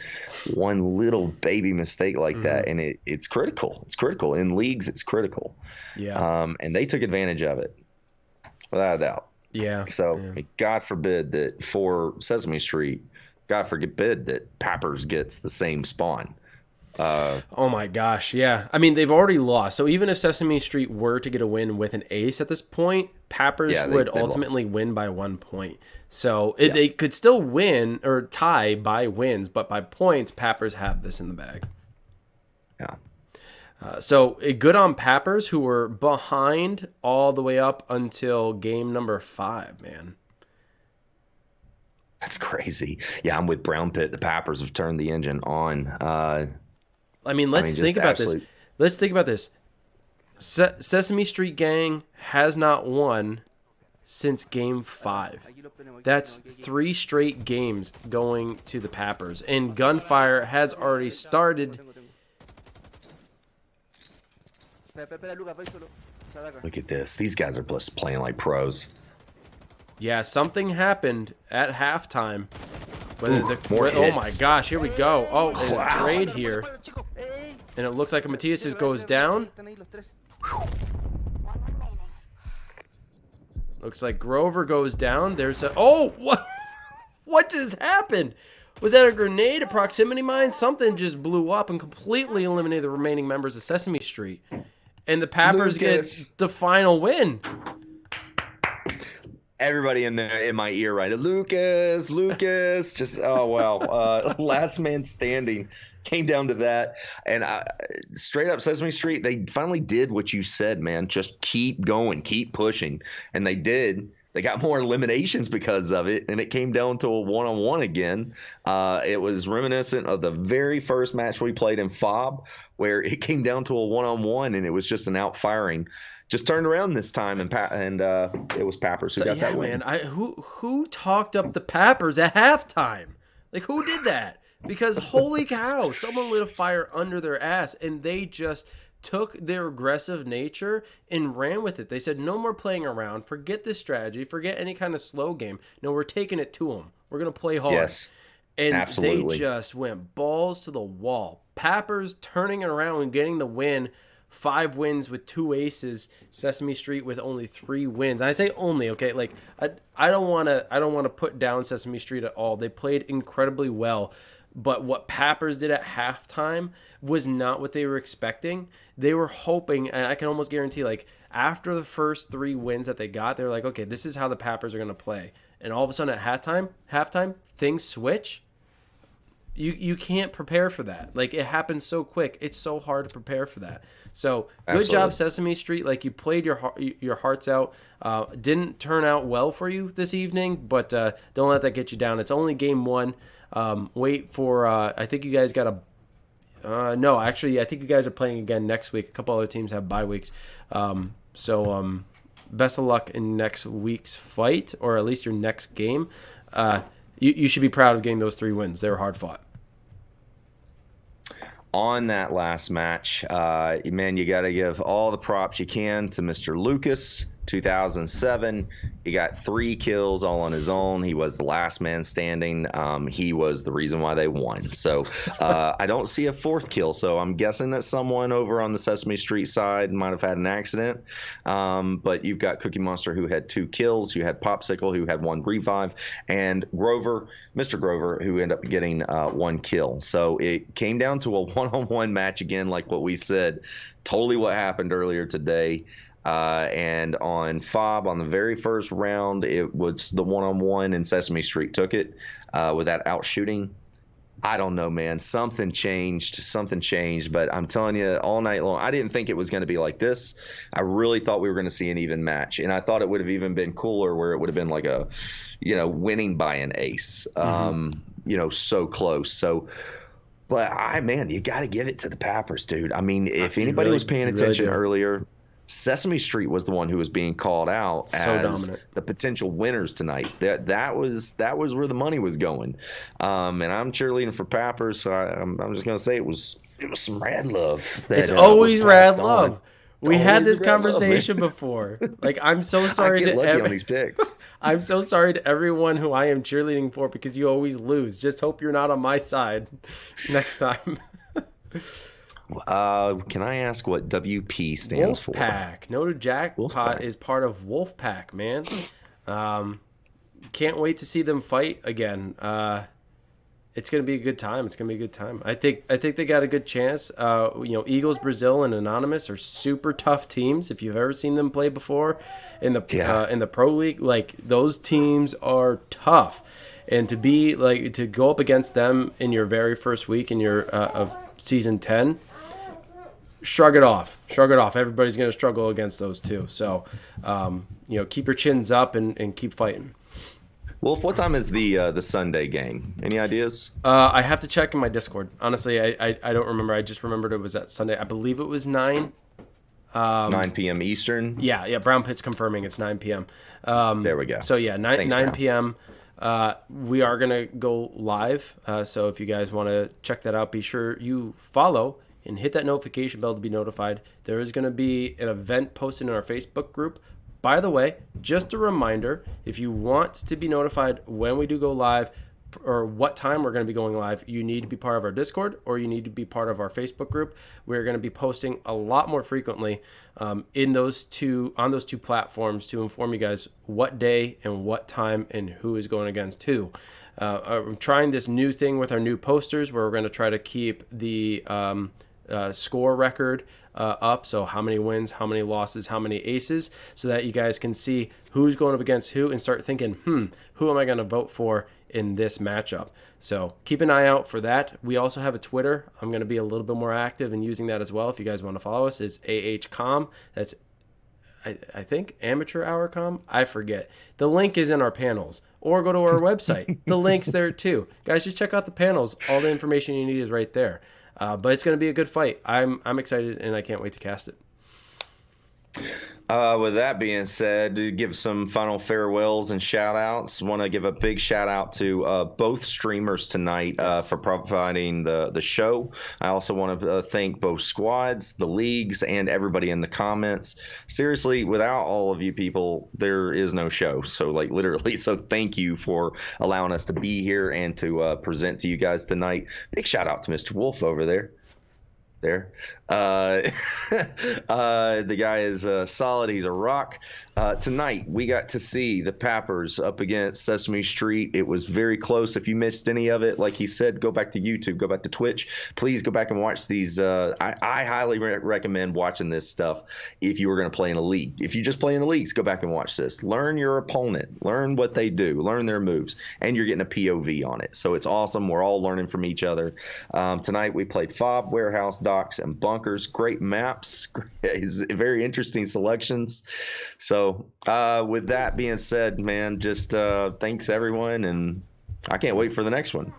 one little baby mistake like that, and it's critical. It's critical. In leagues, it's critical. Yeah. And they took advantage of it, without a doubt. Yeah. So God forbid that for Sesame Street, God forbid that Pappers gets the same spawn. Oh my gosh, yeah. I mean, they've already lost. So even if Sesame Street were to get a win with an ace at this point, Pappers would ultimately win by 1 point. So they could still win or tie by wins, but by points, Pappers have this in the bag. Yeah. So good on Pappers, who were behind all the way up until game number 5, man. That's crazy. Yeah, I'm with Brown Pit. The Pappers have turned the engine on. Let's think about this. Let's think about this. Sesame Street Gang has not won since game 5. That's 3 straight games going to the Pappers. And gunfire has already started. Look at this. These guys are just playing like pros. Yeah, something happened at halftime. Oh my gosh, here we go. Oh, and a trade here. And it looks like Matias goes down. Looks like Grover goes down. There's a... Oh, what just happened? Was that a grenade, a proximity mine? Something just blew up and completely eliminated the remaining members of Sesame Street. And the Pappers get the final win. Everybody in my ear, right? Lucas, just oh wow. Last man standing came down to that, and straight up Sesame Street, they finally did what you said, man. Just keep going, keep pushing, and they did. They got more eliminations because of it, and it came down to a one-on-one again. It was reminiscent of the very first match we played in FOB, where it came down to a one-on-one, and it was just an out-firing. Just turned around this time, and it was Pappers who got that win. Man, who talked up the Pappers at halftime? Like, who did that? Because holy cow, someone lit a fire under their ass, and they just took their aggressive nature and ran with it. They said, no more playing around. Forget this strategy. Forget any kind of slow game. No, we're taking it to them. We're going to play hard. Yes. And Absolutely. they just went balls to the wall. Pappers turning it around and getting the win. 5 wins with 2 aces. Sesame Street with only 3 wins. I say only, okay? Like I don't want to put down Sesame Street at all. They played incredibly well, but what Pappers did at halftime was not what they were expecting. They were hoping, and I can almost guarantee, like after the first 3 wins that they got, they're like, okay, this is how the Pappers are going to play. And all of a sudden at halftime, things switch. You can't prepare for that. Like, it happens so quick. It's so hard to prepare for that. So good Absolutely. job, Sesame Street. Like, you played your hearts out. Didn't turn out well for you this evening, but don't let that get you down. It's only game 1. Wait for I think you guys got a no, actually I think you guys are playing again next week. A couple other teams have bye weeks. So best of luck in next week's fight, or at least your next game. You should be proud of getting those 3 wins. They were hard fought. On that last match, man, you got to give all the props you can to Mr. Lucas. 2007, he got 3 kills all on his own. He was the last man standing. He was the reason why they won. So I don't see a 4th kill. So I'm guessing that someone over on the Sesame Street side might have had an accident. But you've got Cookie Monster, who had 2 kills. You had Popsicle, who had 1 revive, and Grover, Mr. Grover, who ended up getting 1 kill. So it came down to a one-on-one match again, like what we said. Totally what happened earlier today. And on FOB, on the very first round, it was the one-on-one, and Sesame Street took it with that out shooting. I don't know, man. Something changed, but I'm telling you, all night long, I didn't think it was going to be like this. I really thought we were going to see an even match, and I thought it would have even been cooler where it would have been like a, winning by an ace, so close. So, but man, you got to give it to the Pappers, dude. I mean, if anybody was paying attention earlier, Sesame Street was the one who was being called out as dominant, the potential winners tonight. That was where the money was going. And I'm cheerleading for Pappers, so I'm just gonna say it was some rad love. It's always rad love. We had this conversation before. Like, I'm so sorry to on these picks. I'm so sorry to everyone who I am cheerleading for, because you always lose. Just hope you're not on my side next time. Can I ask what WP stands for? Wolfpack. No Jackpot is part of Wolfpack, man. Can't wait to see them fight again. It's gonna be a good time. I think they got a good chance. Eagles, Brazil, and Anonymous are super tough teams. If you've ever seen them play before in the pro league, like, those teams are tough. And to go up against them in your very first week in your of season 10. Shrug it off. Everybody's going to struggle against those two. So, keep your chins up and keep fighting. Wolf, what time is the Sunday game? Any ideas? I have to check in my Discord. Honestly, I don't remember. I just remembered it was that Sunday. I believe it was 9. 9 p.m. Eastern? Yeah. Brown Pit's confirming it's 9 p.m. There we go. So, yeah, 9 Brown. p.m. We are going to go live. So if you guys want to check that out, be sure you follow and hit that notification bell to be notified. There is going to be an event posted in our Facebook group. By the way, just a reminder, if you want to be notified when we do go live or what time we're going to be going live, you need to be part of our Discord or you need to be part of our Facebook group. We're going to be posting a lot more frequently on those two platforms to inform you guys what day and what time and who is going against who. I'm trying this new thing with our new posters where we're going to try to keep the score record up, so how many wins, how many losses, how many aces, so that you guys can see who's going up against who and start thinking, who am I going to vote for in this matchup? So keep an eye out for that. We also have a Twitter. I'm going to be a little bit more active in using that as well. If you guys want to follow us, it's AHCom. That's I think Amateur Hour Com. I forget. The link is in our panels, or go to our website. The link's there too. Guys, just check out the panels. All the information you need is right there. But it's going to be a good fight. I'm excited, and I can't wait to cast it. With that being said, to give some final farewells and shout outs, want to give a big shout out to both streamers tonight for providing the show. I also want to thank both squads, the leagues, and everybody in the comments. Seriously, without all of you people, there is no show. So, like, literally, so thank you for allowing us to be here and to present to you guys tonight. Big shout out to Mr. Wolf over there. The guy is solid. He's a rock. Tonight we got to see the Pappers up against Sesame Street. It was very close. If you missed any of it, like he said, go back to YouTube, go back to Twitch. Please go back and watch these. I highly recommend watching this stuff if you were going to play in a league. If you just play in the leagues, go back and watch this. Learn your opponent, learn what they do, learn their moves, and you're getting a POV on it. So it's awesome. We're all learning from each other. Tonight we played Fob, Warehouse, Docks, and Bunkers. Great maps, very interesting selections. So with that being said, man, just thanks everyone, and I can't wait for the next one.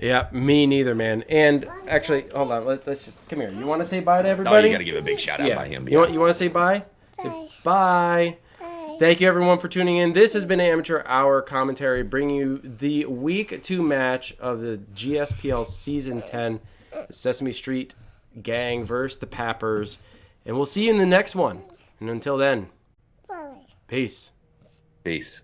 Yeah, me neither, man. And actually, hold on, let's just come here. You want to say bye to everybody? Oh, you got to give a big shout out by him. You want to say bye? Say bye. Thank you everyone for tuning in. This has been Amateur Hour Commentary, bringing you the Week 2 match of the GSPL Season 10, the Sesame Street Gang versus the Pappers, and we'll see you in the next one. And until then, peace. Peace.